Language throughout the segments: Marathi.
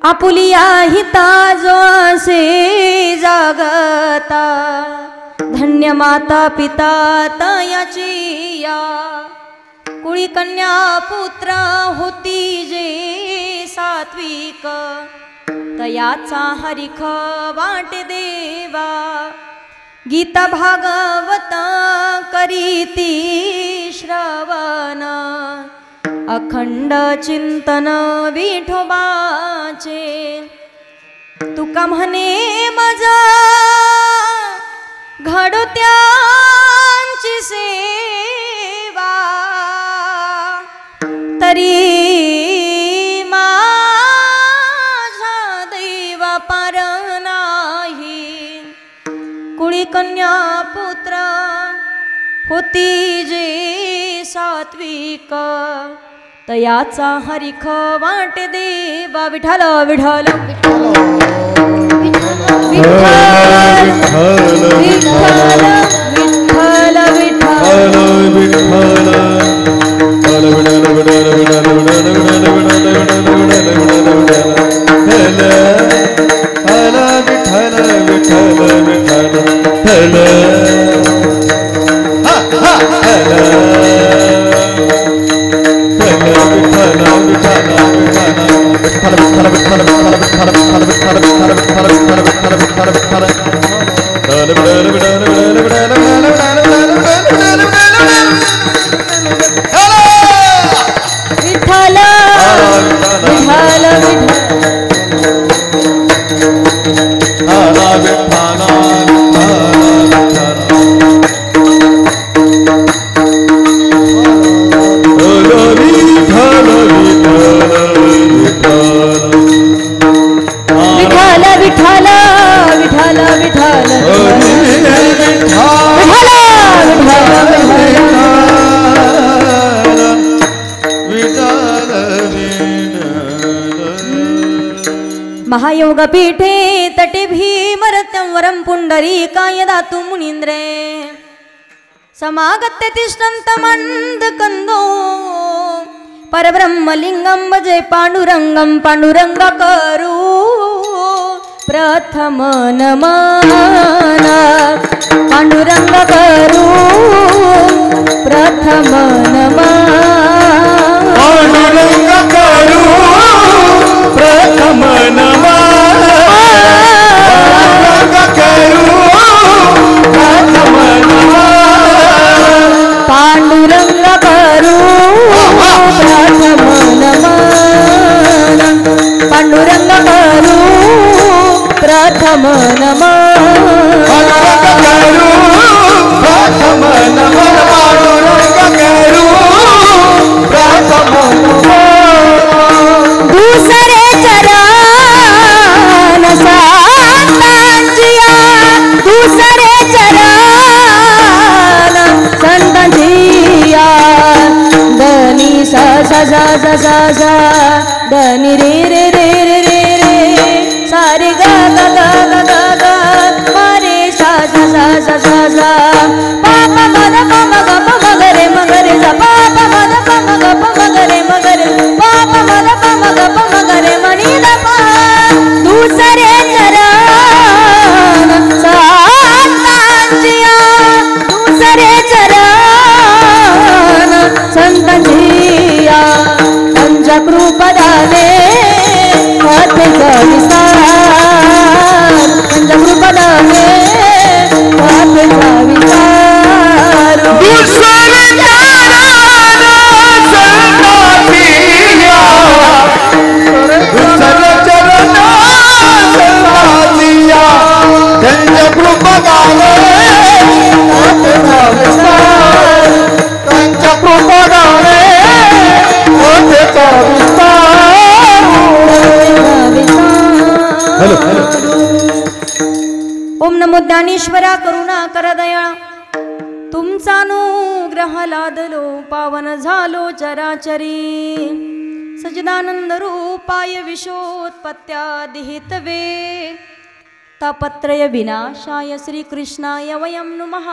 आपुलिया हिता जो असे जागता धन्य माता पिता तयाची या कुळी कन्या पुत्र होती जे सात्विक तयाचा हरिख वाटे देवा गीता भागवत करीती श्रवण अखंड चिंतन विठोबाचे तुका म्हणे मजा घडत्यांची सेवा तरी माझा दैवा पार नाही कुळी कन्या पुत्र होती जे सात्विक तयाचा हरिख वाटे देवा विठ्ठल विठ्ठल विठ्ठल विठ्ठल विठ्ठल महायोग पीठे तटे भीमरत्यं वरं पुंडरीकाय दातु मुनीन्द्रे समागत्य तिष्ठन्तमन्दकन्दो परब्रह्मलिंगं भजे पांडुरंगं पांडुरंगकरू प्रथम नमन पांडुरंगकरू प्रथम नमन पांडुरंगकरू प्रथम नमन पांडुरंगकरू प्रथम नमन पांडुरंगकरू प्रथम नमन पांडुरंगकरू प्रथम नमन पांडुरंगकरू प्रथम नमन दूसरे चरण संतांजिया दूसरे चरण संतांजिया धनी सा सा सा सा सा सा धनी रे रे रे रे रे रे सारे गा गा गा गा गा गा मारे सा सा सा सा सा सा पापा मद पम ग पम ग रे मग रे सा पापा मद पम ग पम ग रे मग रे पापा मद पम ग पम ग रे मणि द पा दूसरे चरण संतांजिया दूसरे चरण संतांजिया पंचकृपदाने हातेचा विस्तार पंचकृपदाने हातेचा विस्तार दूसरे चरण संतांजिया दूसरे चरण संतांजिया पंचकृपदाने हातेचा विस्तार पंचकृपदाने हातेचा ओम नमो ज्ञानेश्वरा करुणा कर दयाळा तुमचा अनुग्रह लादलो पावन झालो चराचरी सजदानंद रूपाय विशोत्पत्त्यादिहितवे तापत्रय विनाशाय श्रीकृष्णाय वयं नुमः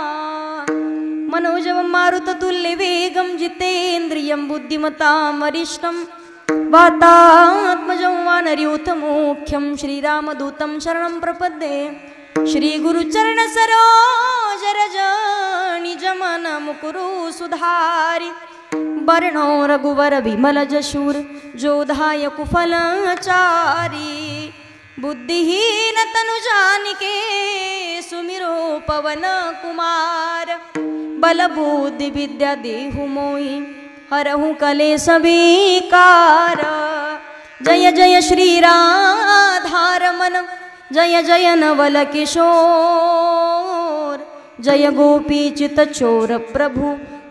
मनोजवं मारुततुल्यवेगं जितेन्द्रियं बुद्धिमतां वरिष्ठं वातात्मजं वानरयूथमुख्यं श्रीरामदूतं शरणं प्रपद्ये श्रीगुरुचरण सरोज रज निजमन मुकुरु सुधारि वर्णो रघुवर विमल जशूर जोधाय कुफलचारी बुद्धिहीन तनु जानिके सुमिरो पवन कुमार बल बुद्धि विद्या देहु मोहि हरहु कलेश विकार जय जय श्री राधारमण जय जय नवल किशोर जय गोपी चित चोर प्रभु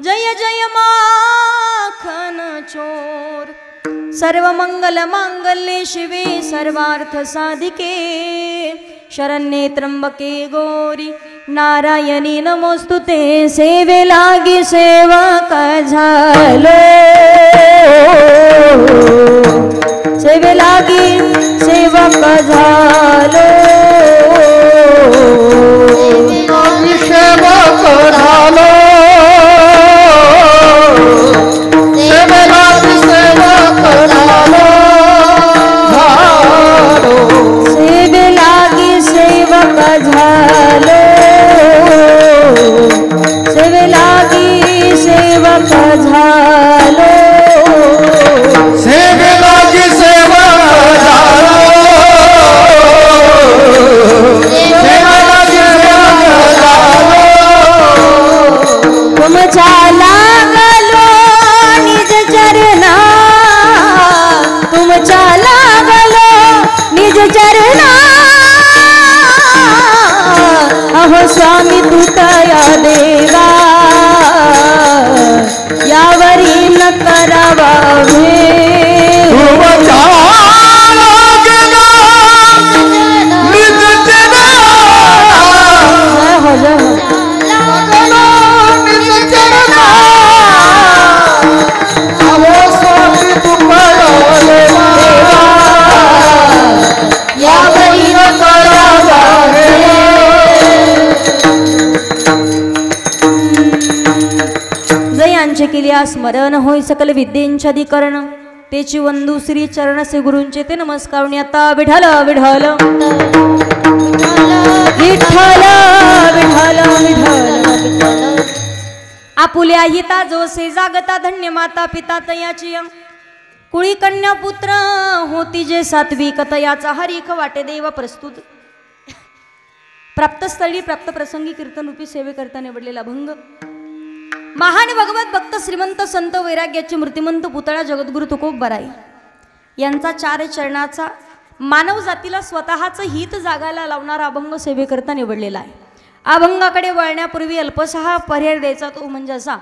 जय जय माखन चोर सर्वमंगल मांगल्ये शिवे सर्वार्थ साधिके शरण्ये त्र्यंबके गौरी नारायणी नमोस्तुते सेवे लागी सेवक झालो सेवे लागी सेवक झालो सेवक झालो सेवे लागी सेवक झालो सेवे लागी सेवक झालो सेवे लागी सेवक झालो सेवे लागी सेवक झालो तुमच्या लागलो निज चरणा तुमच्या लागलो निज चरणा अहो स्वामी तू तया देवा यावरी न करावा भेद तुमच्या लागलो निज चरणा जय हो जय हो लागलो निज चरणा अहो स्वामी तुमच्या देवा यावरी न करावा जयांचे केल्या स्मरण होय सकल विद्येंच्या अधिकरण तेची वंदू श्री चरण से गुरूंचे ते नमस्कार आता विठ्ठल विठ्ठल विठ्ठल विठ्ठल विठ्ठल आपुल्या हिता जो से जागता धन्य माता पिता तयाची कुळी कन्या पुत्र होती जे सात्विक तयाचा हरिख वाटे देव प्रस्तुत प्राप्तस्थळी प्राप्त प्रसंगी कीर्तनरूपी सेवे करता निवडलेला भंग महान भगवत भक्त श्रीमंत संत वैराग्याचे मूर्तिमंत पुतळा जगद्गुरु तुकोबराय यांचा 4 चरणाचा मानव जातीला स्वतःचं हित जागायला लावणारा अभंग सेवेकरता निवडलेला आहे. अभंगाकडे वळण्यापूर्वी अल्पसहा पर्याय द्यायचा तो म्हणजे असा: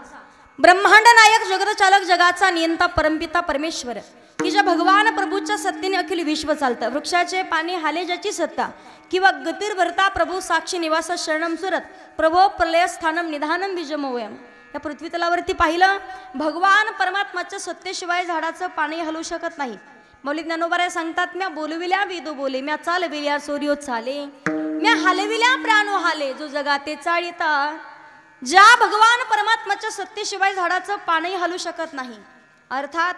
ब्रह्मांड नायक जगतचालक जगाचा नियंता परमपिता परमेश्वर की ज्या भगवान प्रभूच्या सत्तेने अखिल विश्व चालतं. वृक्षाचे पाणी हाले ज्याची सत्ता किंवा गतिर्भरता प्रभू साक्षी निवास शरणम सुरत प्रभो प्रलय स्थानम निधानम बीजमोयम. या पृथ्वीतलावरती पाहिलं भगवान परमात्माच्या सत्तेशिवाय झाडाचं पाणी हलू शकत नाही. मौलिक ज्ञानोबाराय सांगतात, म्या बोलविल्या वेदो बोले, म्या चालविल्या सूर्यो चाले, म्या हलविल्या प्राणो हाले, जो जगाते चाळीता. ज्या भगवान परमात्माच्या सत्तेशिवाय झाडाचं पाणी हलू शकत नाही. अर्थात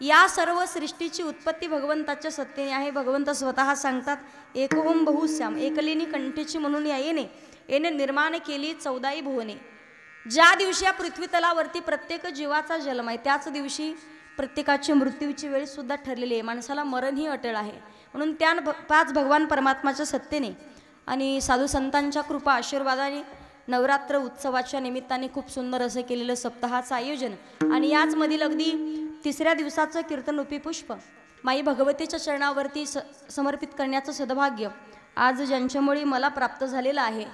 या सर्व सृष्टीची उत्पत्ती भगवंताच्या सत्तेने आहे. भगवंत स्वतः सांगतात, एकोम बहुश्याम, एकलेनी कंठेची म्हणून या येणे निर्माण केली 14 भुवने. ज्या दिवशी या पृथ्वी तलावरती प्रत्येक जीवाचा जन्म आहे त्याच दिवशी प्रत्येकाची मृत्यूची वेळ सुद्धा ठरलेली आहे. माणसाला मरण ही अटळ आहे. म्हणून त्या 5 भगवान परमात्माच्या सत्तेने आणि साधू संतांच्या कृपा आशीर्वादाने नवरात्र उत्सवाच्या निमित्ताने खूप सुंदर असं केलेलं सप्ताहाचं आयोजन आणि याच मधील अगदी 3ऱ्या दिवसाचं कीर्तनरूपी पुष्प माई भगवतीच्या चरणावरती समर्पित करण्याचं सद्भाग्य आज ज्यांच्यामुळे मला प्राप्त झालेलं आहे.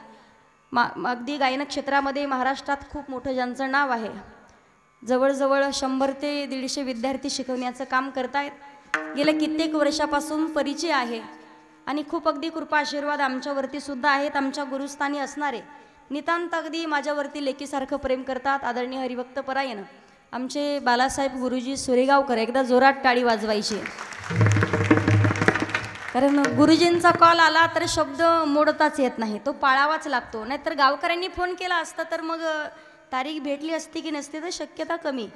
अगदी गायन क्षेत्रामध्ये महाराष्ट्रात खूप मोठं ज्यांचं नाव आहे. जवळजवळ 100 ते 150 विद्यार्थी शिकवण्याचं काम करतायत. गेल्या कित्येक वर्षापासून परिचय आहे आणि खूप अगदी कृपा आशीर्वाद आमच्यावरती सुद्धा आहेत. आमच्या गुरुस्थानी असणारे नितांत अगदी माझ्यावरती लेकीसारखं प्रेम करतात. आदरणीय हरिभक्त परायण आमचे बालासाहेब गुरुजी सुरेगावकर, एकदा जोरात टाळी वाजवायची. कारण गुरुजींचा कॉल आला तर शब्द मोडताच येत नाही, तो पाळावाच लागतो. नाहीतर गावकऱ्यांनी फोन केला असता तर मग तारीख भेटली असती की नसती तर शक्यता कमी.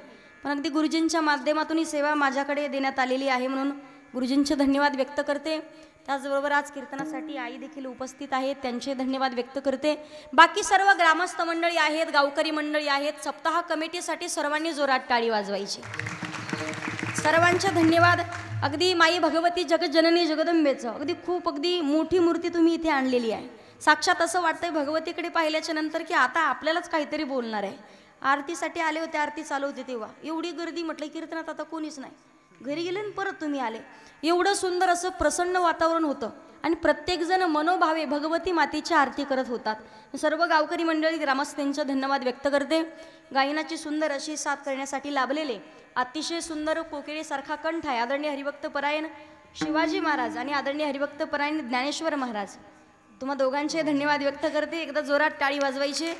पण अगदी गुरुजींच्या माध्यमातून ही सेवा माझ्याकडे देण्यात आलेली आहे. म्हणून गुरुजींचे धन्यवाद व्यक्त करते. त्याचबरोबर आज कीर्तनासाठी आई देखील उपस्थित आहेत, त्यांचे धन्यवाद व्यक्त करते. बाकी सर्व ग्रामस्थ मंडळी आहेत, गावकरी मंडळी आहेत. सप्ताह कमिटीसाठी सर्वांनी जोरात टाळी वाजवायची. सर्वांचे धन्यवाद. अगदी माई भगवती जगज्जननी जगदंबेचं अगदी मोठी मूर्ती तुम्ही इथे आणलेली आहे. साक्षात असं वाटतंय भगवतीकडे पाहिल्याच्या नंतर की आता आपल्यालाच काहीतरी बोलणार आहे. आरतीसाठी आले होते, आरती चालू होती तेव्हा एवढी गर्दी, म्हटलं कीर्तनात आता कोणीच नाही. घरी गेले आणि परत तुम्ही आले. एवढं सुंदर असं प्रसन्न वातावरण होतं आणि प्रत्येकजण मनोभावे भगवती मातेची आरती करत होतात. सर्व गावकरी मंडळी ग्रामस्थांचे धन्यवाद व्यक्त करते. गायनाची सुंदर अशी साथ करण्यासाठी लाभलेले अतिशय सुंदर कोकिळेसारखा कंठ आहे आदरणीय हरिभक्त परायण शिवाजी महाराज आणि आदरणीय हरिभक्त परायण ज्ञानेश्वर महाराज, तुम्हा दोघांचे धन्यवाद व्यक्त करते. एकदा जोरात टाळी वाजवायची.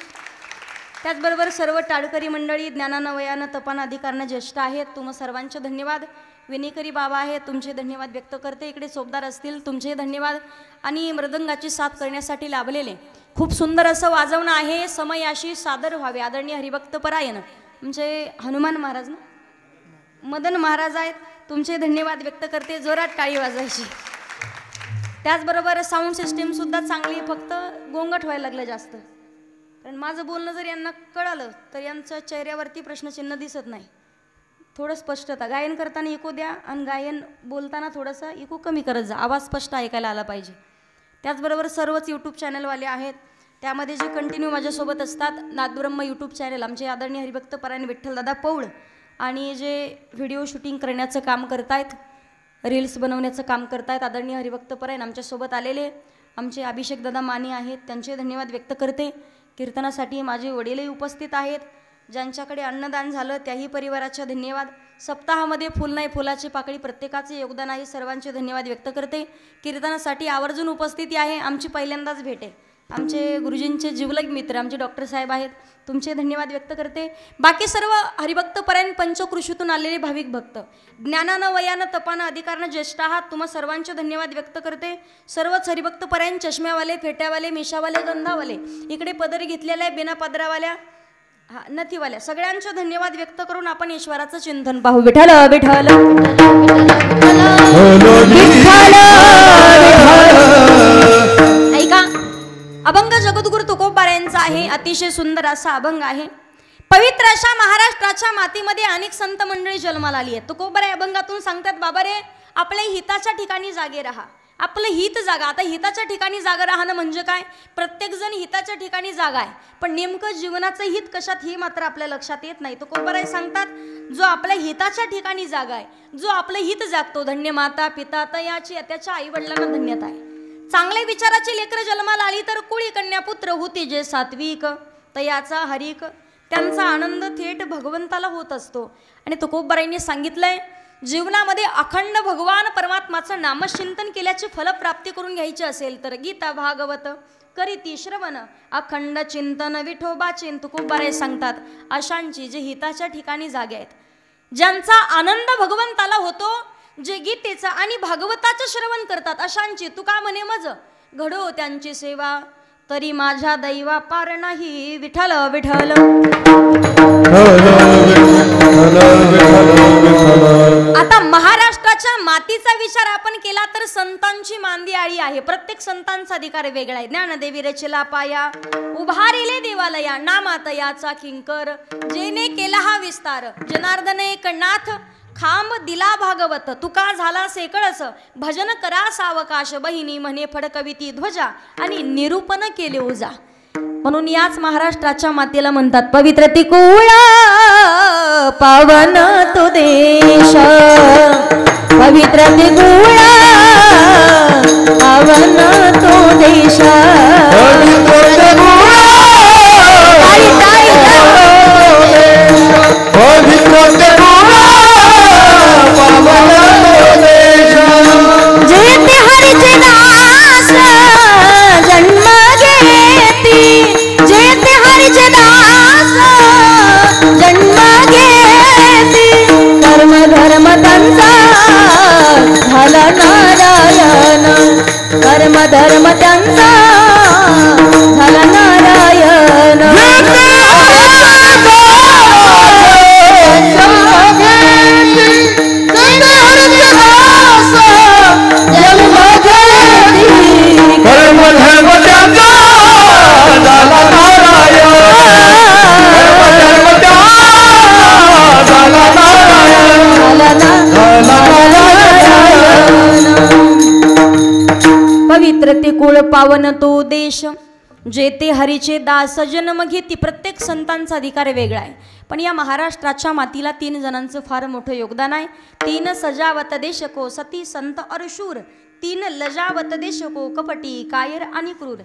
त्याचबरोबर सर्व टाळकरी मंडळी ज्ञानानं वयानं तपानं अधिकारानं ज्येष्ठ आहेत, तुम्हा सर्वांचे धन्यवाद. विनेकरी बाबा आहेत, तुमचे धन्यवाद व्यक्त करते. इकडे चोपदार असतील, तुमचे धन्यवाद. आणि मृदंगाची साथ करण्यासाठी लाभलेले खूप सुंदर असं वाजवणं आहे. समयाशी सादर व्हावे आदरणीय हरिभक्त परायण म्हणजे हनुमान महाराज ना, मदन महाराज आहेत, तुमचे धन्यवाद व्यक्त करते. जोरात टाळी वाजवायची. त्याचबरोबर साऊंड सिस्टीम सुद्धा चांगली, फक्त गोंगट व्हायला लागलं जास्त. कारण माझं बोलणं जर यांना कळालं तर यांच्या चेहऱ्यावरती प्रश्नचिन्ह दिसत नाही. थोडं स्पष्टता, गायन करताना इको द्या आणि गायन बोलताना थोडंसं इको कमी करत जा, आवाज स्पष्ट ऐकायला आला पाहिजे. त्याचबरोबर सर्वच यूट्यूब चॅनलवाले आहेत, त्यामध्ये जे कंटिन्यू माझ्यासोबत असतात. नादब्रह्म यूट्यूब चॅनल आमचे आदरणीय हरिभक्त परायण विठ्ठलदादा पौळ, आणि जे व्हिडिओ शूटिंग करण्याचं काम करतायत, रील्स बनवण्याचं काम करतायत आदरणीय हरिभक्त परायण आमच्यासोबत आलेले आमचे अभिषेक दादा माने आहेत, त्यांचे धन्यवाद व्यक्त करते. कीर्तनासाठी माझे वडीलही उपस्थित आहेत. ज्यांच्याकडे अन्नदान झालं त्याही परिवाराचे धन्यवाद. सप्ताहामध्ये फुल नाही फुलाची पाकळी प्रत्येकाचे योगदान आहे, सर्वांचे धन्यवाद व्यक्त करते. कीर्तनासाठी आवर्जून उपस्थिती आहे. आमची पहिल्यांदाच भेट आहे. आमचे गुरुजींचे जिवलग मित्र आमचे डॉक्टर साहेब आहेत, तुमचे धन्यवाद व्यक्त करते. बाकी सर्व हरिभक्त परायण पंचकृषीतून आलेले भाविक भक्त, ज्ञानानं वयानं तपानं अधिकारानं ज्येष्ठ आहात, तुम्हा सर्वांचे धन्यवाद व्यक्त करते. सर्वच हरिभक्त परायण चष्म्यावाले, फेट्यावाले, मिशावाले, गंधावाले, इकडे पदर घेतलेले बिना पदरावाल्या, नथीवाल्या, सगळ्यांचे धन्यवाद व्यक्त करून आपण ईश्वराचं चिंतन पाहू. विठ्ठल विठ्ठल ऐका, अभंग जगद्गुरु तुकोबारायांचा आहे. अतिशय सुंदर असा अभंग आहे. पवित्र अशा महाराष्ट्राच्या मातीमध्ये अनेक संत मंडळी जन्माला आली आहेत. तुकोबाराय अभंगातून सांगतात, बाबा रे आपल्या हिताच्या ठिकाणी जागे राहा. आपलं हित जागा. आता हिताच्या ठिकाणी जागा राहणं म्हणजे काय? प्रत्येकजण हिताच्या ठिकाणी जागा आहे, पण नेमकं जीवनाचं हित कशात हे मात्र आपल्या लक्षात येत नाही. तुकोबाराय सांगतात, जो आपल्या हिताच्या ठिकाणी जागा आहे, जो आपलं हित जागतो, धन्य माता पिता तयाची त्याच्या आई वडिलांना धन्यता आहे. चांगल्या विचाराची लेकरं जन्माला आली तर कुळी कन्या पुत्र होती जे सात्विक तयाचा हरिक, त्यांचा आनंद थेट भगवंताला होत असतो. आणि तुकोबारायांनी सांगितलंय, जीवनामध्ये अखंड भगवान परमात्माचं नामचिंतन केल्याची फलप्राप्ती करून घ्यायची असेल तर गीता भागवत करीती श्रवण अखंड चिंतन विठोबाचे. तुकोबाराय सांगतात, अशांची जे हिताच्या ठिकाणी जागे आहेत, ज्यांचा आनंद भगवंताला होतो, जे गीतेचा आणि भागवताचं श्रवण करतात, अशांची तुका म्हणे मज घडो त्यांची सेवा, तरी माझ्या दैवा पार नाही. विठ्ठल विठ्ठल आता महाराष्ट्राच्या मातीचा विचार आपण केला तर संतांची मांदी आळी आहे. प्रत्येक संतांचा अधिकार वेगळा आहे. ज्ञानदेवी रचला पाया उभारिले देवालया, नामातयाचा किंकर जेने केला हा विस्तार, जनार्दन एक नाथ खांब दिला भागवत, तुका झाला सेकळस भजन करा सावकाश, बहिणी म्हणे फडकविती ध्वजा आणि निरूपण केले ओजा. म्हणून याच महाराष्ट्राच्या मातेला म्हणतात, पवित्र तिकुळा पावन तो देश, पवित्र तिकुळा पावन तो देश, कर्म धर्म त्यांचा झाला नारायण. प्रतिकूळ पावन तो देश, जेते हरीचे दास जन्म घेती. प्रत्येक संतांचा अधिकार वेगळा आहे, पण या महाराष्ट्राच्या मातीला 3 जणांचं फार मोठं योगदान आहे. 3 सजावत देश को सती संत अरशूर, 3 लजावत देश को कपटी कायर आणि क्रूर.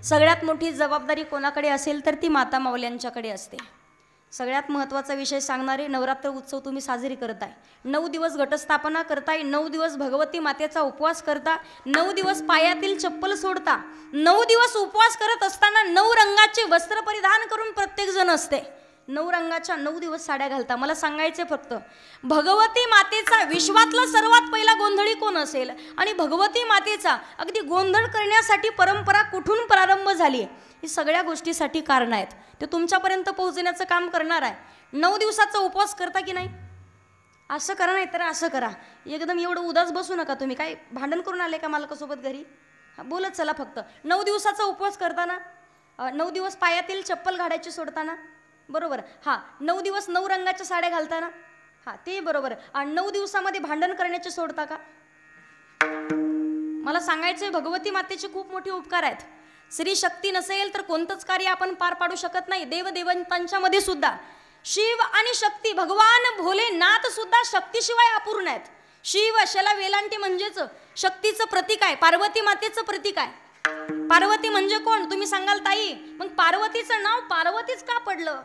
सगळ्यात मोठी जबाबदारी कोणाकडे असेल तर ती माता माऊल्यांच्याकडे असते. सगळ्यात महत्त्वाचा विषय सांगणारे, नवरात्र उत्सव तुम्ही साजरी करताय, 9 दिवस घटस्थापना करताय, 9 दिवस भगवती मातेचा उपवास करता, 9 दिवस पायातील चप्पल सोडता, 9 दिवस उपवास करत असताना 9 रंगाचे वस्त्र परिधान करून प्रत्येक जण असते. 9 रंगाच्या 9 दिवस साड्या घालता. मला सांगायचे फक्त, भगवती मातेचा विश्वातला सर्वात पहिला गोंधळी कोण असेल आणि भगवती मातेचा अगदी गोंधळ करण्यासाठी परंपरा कुठून प्रारंभ झाली, ही सगळ्या गोष्टीसाठी कारण आहेत. ते तुमच्यापर्यंत पोहोचण्याचं काम करणार आहे. 9 दिवसाचा उपवास करता की नाही? असं करा, नाही तर असं करा. एकदम एवढं उदास बसू नका. तुम्ही काय भांडण करून आले का मालकासोबत घरी? बोलत चला फक्त. 9 दिवसाचा उपवास करताना, 9 दिवस पायातील चप्पल घालायची सोडताना, बरोबर. हां, 9 दिवस 9 रंगाच्या साड्या घालताना, हां ते बरोबर. आणि 9 दिवसामध्ये भांडण करण्याचे सोडता का? मला सांगायचं, भगवती मातेचे खूप मोठे उपकार आहेत. स्त्री शक्ती नसेल तर कोणतंच कार्य आपण पार पाडू शकत नाही. देवदेवतांच्या मध्ये सुद्धा शिव आणि शक्ती, भगवान भोलेनाथ सुद्धा शक्तीशिवाय अपूर्ण आहेत. शिव शला वेलांटी म्हणजेच शक्तीचं प्रतीक आहे, पार्वती मातेचं प्रतीक आहे. पार्वती म्हणजे कोण तुम्ही सांगाल ताई? मग पार्वतीचं नाव पार्वतीच का पडलं?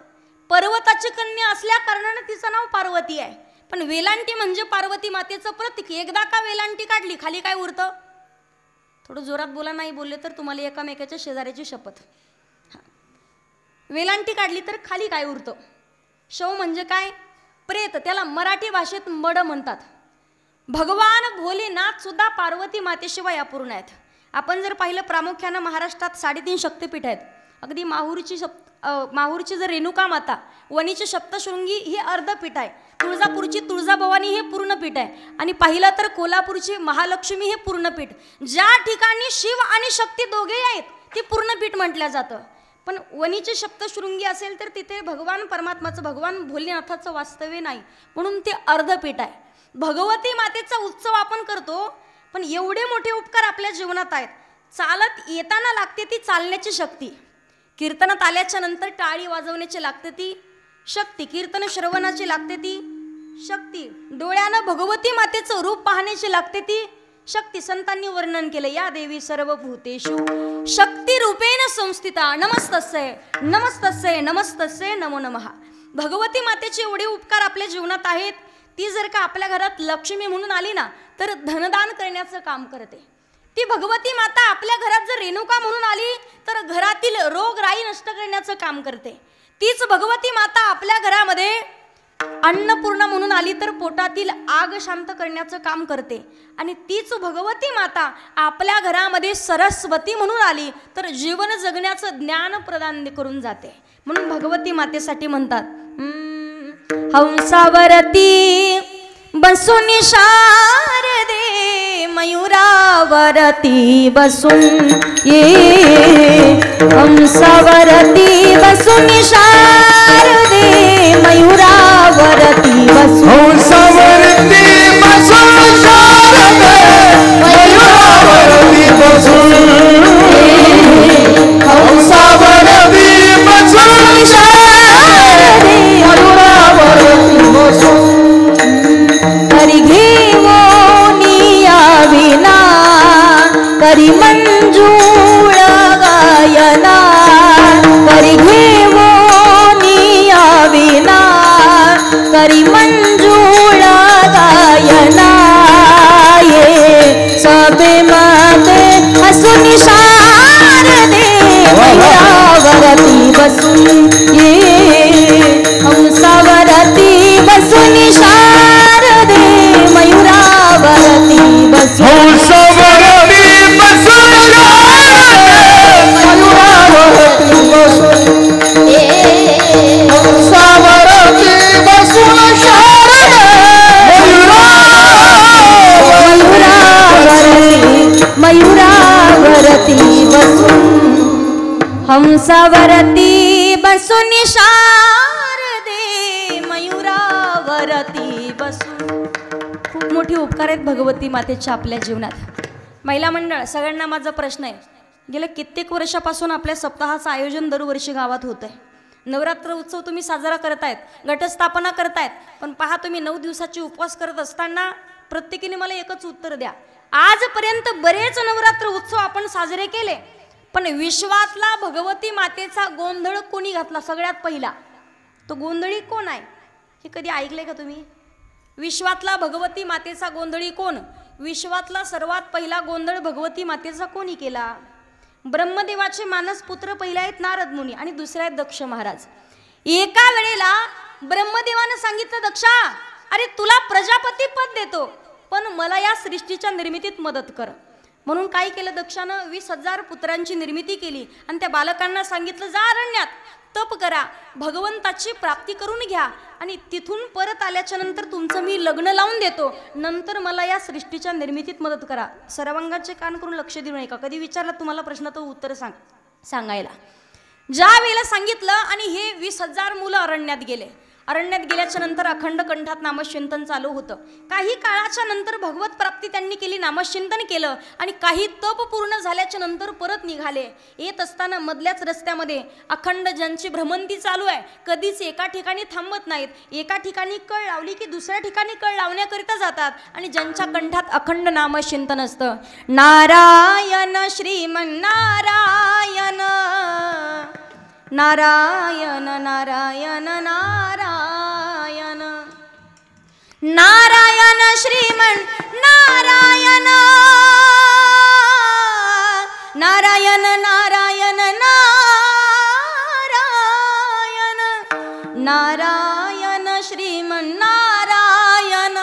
पर्वताची कन्या असल्या कारणाने तिचं नाव पार्वती आहे. पण वेलांटी म्हणजे पार्वती मातेचं प्रतीक. एकदा का वेलांटी काढली, खाली काय उरतं? थोडं जोरात बोला, नाही बोलले तर तुम्हाला एकामेकाच्या शेजाऱ्याची शपथ. वेलांटी काढली तर खाली काय उरतं? शव म्हणजे काय? प्रेत. त्याला मराठी भाषेत मड म्हणतात. भगवान भोलेनाथ सुद्धा पार्वती मातेशिवाय अपूर्ण आहेत. आपण जर पाहिलं, प्रामुख्यानं महाराष्ट्रात 3.5 शक्तिपीठ आहेत. अगदी माहूरची जर रेणुका माता, वणीची सप्तशृंगी ही अर्धपीठ आहे, तुळजापूरची तुळजाभवानी हे पूर्ण पीठ आहे, आणि पाहिलं तर कोल्हापूरची महालक्ष्मी हे पूर्ण पीठ. ज्या ठिकाणी शिव आणि शक्ती दोघे आहेत ते पूर्ण पीठ म्हटलं जातं. पण वणीची सप्तशृंगी असेल तर तिथे भगवान परमात्माचं, भगवान भोलेनाथाचं वास्तव्य नाही, म्हणून ते अर्धपीठ आहे. भगवती मातेचा उत्सव आपण करतो, पण एवढे मोठे उपकार आपल्या जीवनात आहेत. चालत येताना लागते ती चालण्याची शक्ती, कीर्तनात आल्याच्या नंतर टाळी वाजवण्याची लागते ती शक्ती, कीर्तन श्रवणाची लागते ती शक्ती, डोळ्यानं भगवती मातेचं रूप पाहण्याची लागते ती शक्ती. संतांनी वर्णन केलं, या देवी सर्वभूतेषु शक्ती रूपेण संस्थिता, नमस्तस्यै नमस्तस्यै नमस्तस्यै नमो नमः. भगवती मातेचे एवढे उपकार आपल्या जीवनात आहेत. ती जर का आपल्या घरात लक्ष्मी म्हणून आली ना, तर धनदान करण्याचं काम करते. ती भगवती माता आपल्या घरात जर रेणुका म्हणून आली तर घरातील रोगराई नष्ट करण्याचं काम करते. तीच भगवती माता आपल्या घरामध्ये अन्नपूर्णा म्हणून आली तर पोटातील आग शांत करण्याचं काम करते. आणि तीच भगवती माता आपल्या घरामध्ये सरस्वती म्हणून आली तर जीवन जगण्याचं ज्ञान प्रदान करून जाते. म्हणून भगवती मातेसाठी म्हणतात, हंसावरती बसून शारदे, मयूरावरती बसून ये, हंसावरती बसून शारदे, मयूरावरती बसून, हंसावरती बसून शारदे, मयूरावरती बसून, हंसावरती बसून शारदे, मयूरावरती बसून, करी घेवोनी याविना, करी मंजूळ गायना, करी घेवोनी याविना, करी मंजूळ गायना, ये सबे मध्ये हसून शारदे, मयूरावरती बसून ये, हंसावरती बसून शारदे, मयूरावरती बसून, हंसावरती बसून शारदे, मयूरावरती बसून, हंसावरती बसून शारदे, मयूरावरती बसून, हंसावरती बसून शारदे, मयूरावरती बसून. खूप मोठे उपकार आहेत भगवती मातेच्या आपल्या जीवनात. महिला मंडळ सगळ्यांना माझा प्रश्न आहे, गेल्या कित्येक वर्षापासून आपल्या सप्ताहाचं आयोजन दरवर्षी गावात होत आहे. नवरात्र उत्सव तुम्ही साजरा करतायत, घटस्थापना करतायत, पण पहा तुम्ही 9 दिवसाचे उपवास करत असताना प्रत्येकीने मला एकच उत्तर द्या. आजपर्यंत बरेच नवरात्र उत्सव आपण साजरे केले, पण विश्वातला भगवती मातेचा गोंधळ कोणी घातला सगळ्यात पहिला? तो गोंधळी कोण आहे हे कधी ऐकले का तुम्ही? विश्वातला भगवती मातेचा गोंधळी कोण? विश्वातला सर्वात पहिला गोंधळ भगवती मातेचा कोणी केला? ब्रह्मदेवाचे मानस पुत्र पहिले आहेत नारद मुनी आणि दुसरे आहेत दक्ष महाराज. एका वेळेला ब्रह्मदेवानं सांगितलं, दक्षा अरे तुला प्रजापती पद देतो, पण मला या सृष्टीच्या निर्मितीत मदत कर. म्हणून काय केलं दक्षानं? 20,000 पुत्रांची निर्मिती केली आणि त्या बालकांना सांगितलं, जा अरण्यात तप करा, भगवंताची प्राप्ती करून घ्या आणि तिथून परत आल्याच्या नंतर तुमचं मी लग्न लावून देतो, नंतर मला या सृष्टीच्या निर्मितीत मदत करा. सर्वांगाचे कान करून लक्ष देऊ नये का? कधी विचारला तुम्हाला प्रश्न तर उत्तर सांगायला. ज्या वेळेला सांगितलं आणि हे 20,000 मुलं अरण्यात गेले. अरण्यात गेल्याच्या नंतर अखंड कंठात नामचिंतन चालू होतं. काही काळाच्या नंतर भगवत प्राप्ती त्यांनी केली, नामचिंतन केलं आणि काही तप पूर्ण झाल्याच्या नंतर परत निघाले. येत असताना मधल्याच रस्त्यामध्ये अखंड ज्यांची भ्रमंती चालू आहे, कधीच एका ठिकाणी थांबत नाहीत. एका ठिकाणी कळ लावली की दुसऱ्या ठिकाणी कळ लावण्याकरिता जातात आणि ज्यांच्या कंठात अखंड नामचिंतन असतं, नारायण श्रीमन नारायण नारायण नारायण नारायण नारायण श्रीमन नारायण नारायण नारायण नारायण नारायण श्रीमन नारायण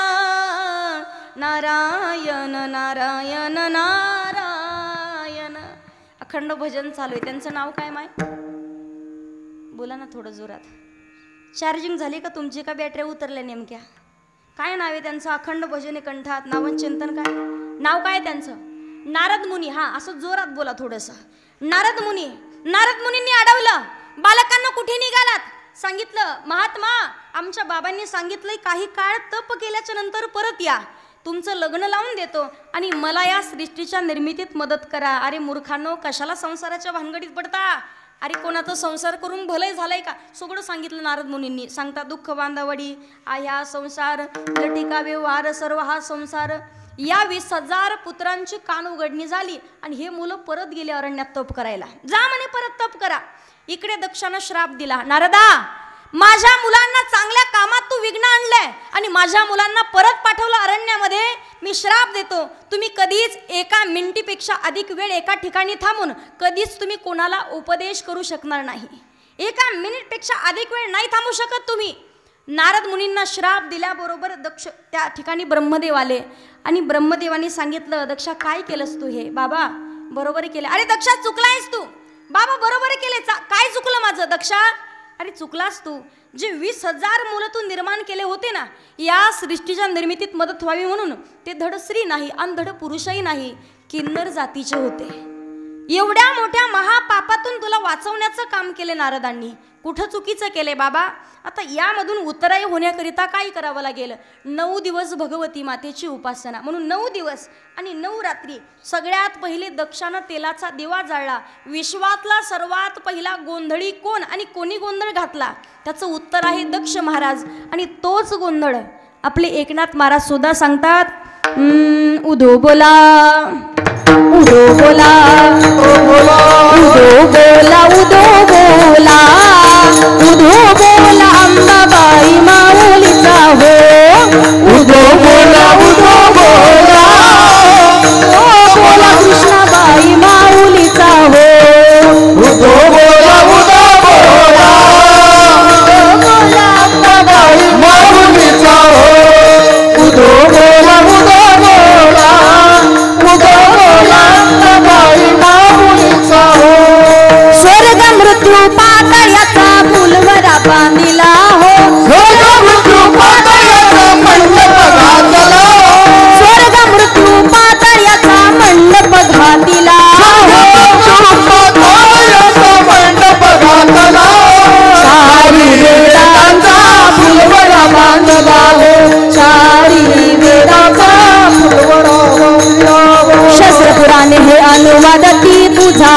नारायण नारायण नारायण. अखंड भजन चालू आहे. त्यांचं नाव काय माय? बोला ना थोडं जोरात. चार्जिंग झाली का तुमची, का बॅटऱ्या उतरल्या नेमक्या? काय नाव आहे त्यांचं? अखंड भजने कंठात नामचिंतन. काय नाव काय त्यांचं? नारद मुनी. हा, असं जोरात बोला थोडंसं. नारद मुनी. नारद मुनींनी अडवलं, बालकांना कुठे निघालात? सांगितलं, महात्मा आमच्या बाबांनी सांगितलंय काही काळ तप केल्याच्या नंतर परत या, तुमचं लग्न लावून देतो आणि मला या सृष्टीच्या निर्मितीत मदत करा. अरे मूर्खांनो, कशाला संसाराच्या भानगडीत पडता? अरे कोणाचा संसार करून भलय झालंय का? सगळं सांगितलं नारद मुनींनी. सांगता दुःख बांधावडी आया संसार, लटिका व्यवहार सर्व हा संसार. या 20,000 पुत्रांची कान उघडणी झाली आणि हे मुलं परत गेले अरण्यात तप करायला. जा म्हणे परत तप करा. इकडे दक्षानं श्राप दिला, नारदा माझ्या मुलांना चांगल्या कामात तू विघ्न आणलंय आणि माझ्या मुलांना परत पाठवलं अरण्यामध्ये. मी श्राप देतो, तुम्ही कधीच एका मिनिटीपेक्षा अधिक वेळ एका ठिकाणी थांबून कधीच तुम्ही कोणाला उपदेश करू शकणार नाही. एका मिनिटपेक्षा अधिक वेळ नाही थांबू शकत तुम्ही. नारद मुनींना श्राप दिल्याबरोबर दक्ष त्या ठिकाणी ब्रह्मदेव आले आणि ब्रह्मदेवानी सांगितलं, दक्षा काय केलंस तू हे? बाबा बरोबर केलं. अरे दक्षा चुकलायस तू. बाबा बरोबर केले. काय चुकलं माझं? दक्षा अरे चुकलास तू. जे 20,000 मुलं तू निर्माण केले होते ना या सृष्टीच्या निर्मितीत मदत व्हावी म्हणून, ते धड स्त्री नाही आणि धड पुरुषही नाही, किन्नर जातीचे होते. एवढ्या मोठ्या महापापातून तुला वाचवण्याचं काम केले नारदांनी. कुठं चुकीचं केले बाबा? आता यामधून उतराई होण्याकरिता काय करावं लागेल? 9 दिवस भगवती मातेची उपासना. म्हणून 9 दिवस आणि 9 रात्री सगळ्यात पहिले दक्षानं तेलाचा दिवा जाळला. विश्वातला सर्वात पहिला गोंधळी कोण आणि कोणी गोंधळ घातला? त्याचं उत्तर आहे दक्ष महाराज. आणि तोच गोंधळ आपले एकनाथ महाराज सुद्धा सांगतात. उदो बोला उदो बोला उदो बोला उदो बोला उदो बोला अंबाबाई माऊलीचा हो. उदो बोला उदो बोला बोला कृष्णाबाई माऊलीचा हो. उदो बोला उदो बोला बोला अंबाबाई माऊलीचा हो. उदो बोला उदो बोला उदो बोला अंबाबाई माऊलीचा हो. स्वर्ग मृत्यू पातळ्याचा फुलवरा बांधिला हो. स्वर्ग मृत्यू पातळ्याचा मंडप घातला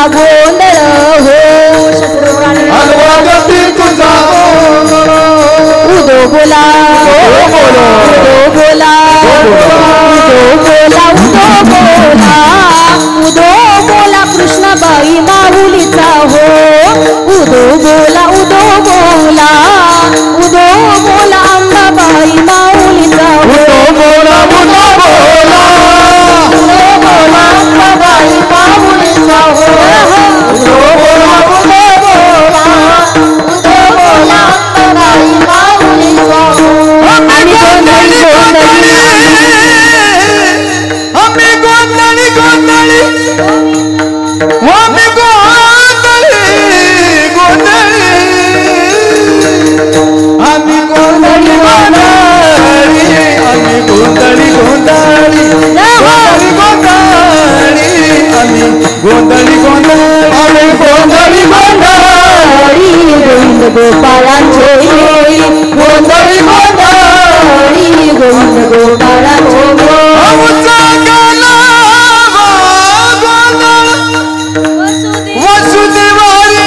गोंधळ हो शत्रुप्राणी वाजती तुझा गोंधळ उदो बोला उदो बोला उदो बोला उदो बोला कृष्णाबाई माऊलीचा हो उदो बोला अंबाबाई माऊलीचा हो बोला अंबाबाई माऊलीचा हो बोला अंबाबाई माऊलीचा हो आणि गोंधळी आम्ही गोंधळी गोंधळी आम्ही गोंधळी गोंधळी आम्ही गोंधळी गोंधळी आम्ही गोंधळी गोंधळी गोंधळी गोंधळी आम्ही गोंधळी गोंधळी आम्ही गोंधळी गोंधळी गोविंद गोपाळांचे गोंधळी गोंधळी गोविंद गोपाळांचे वसुदेवारी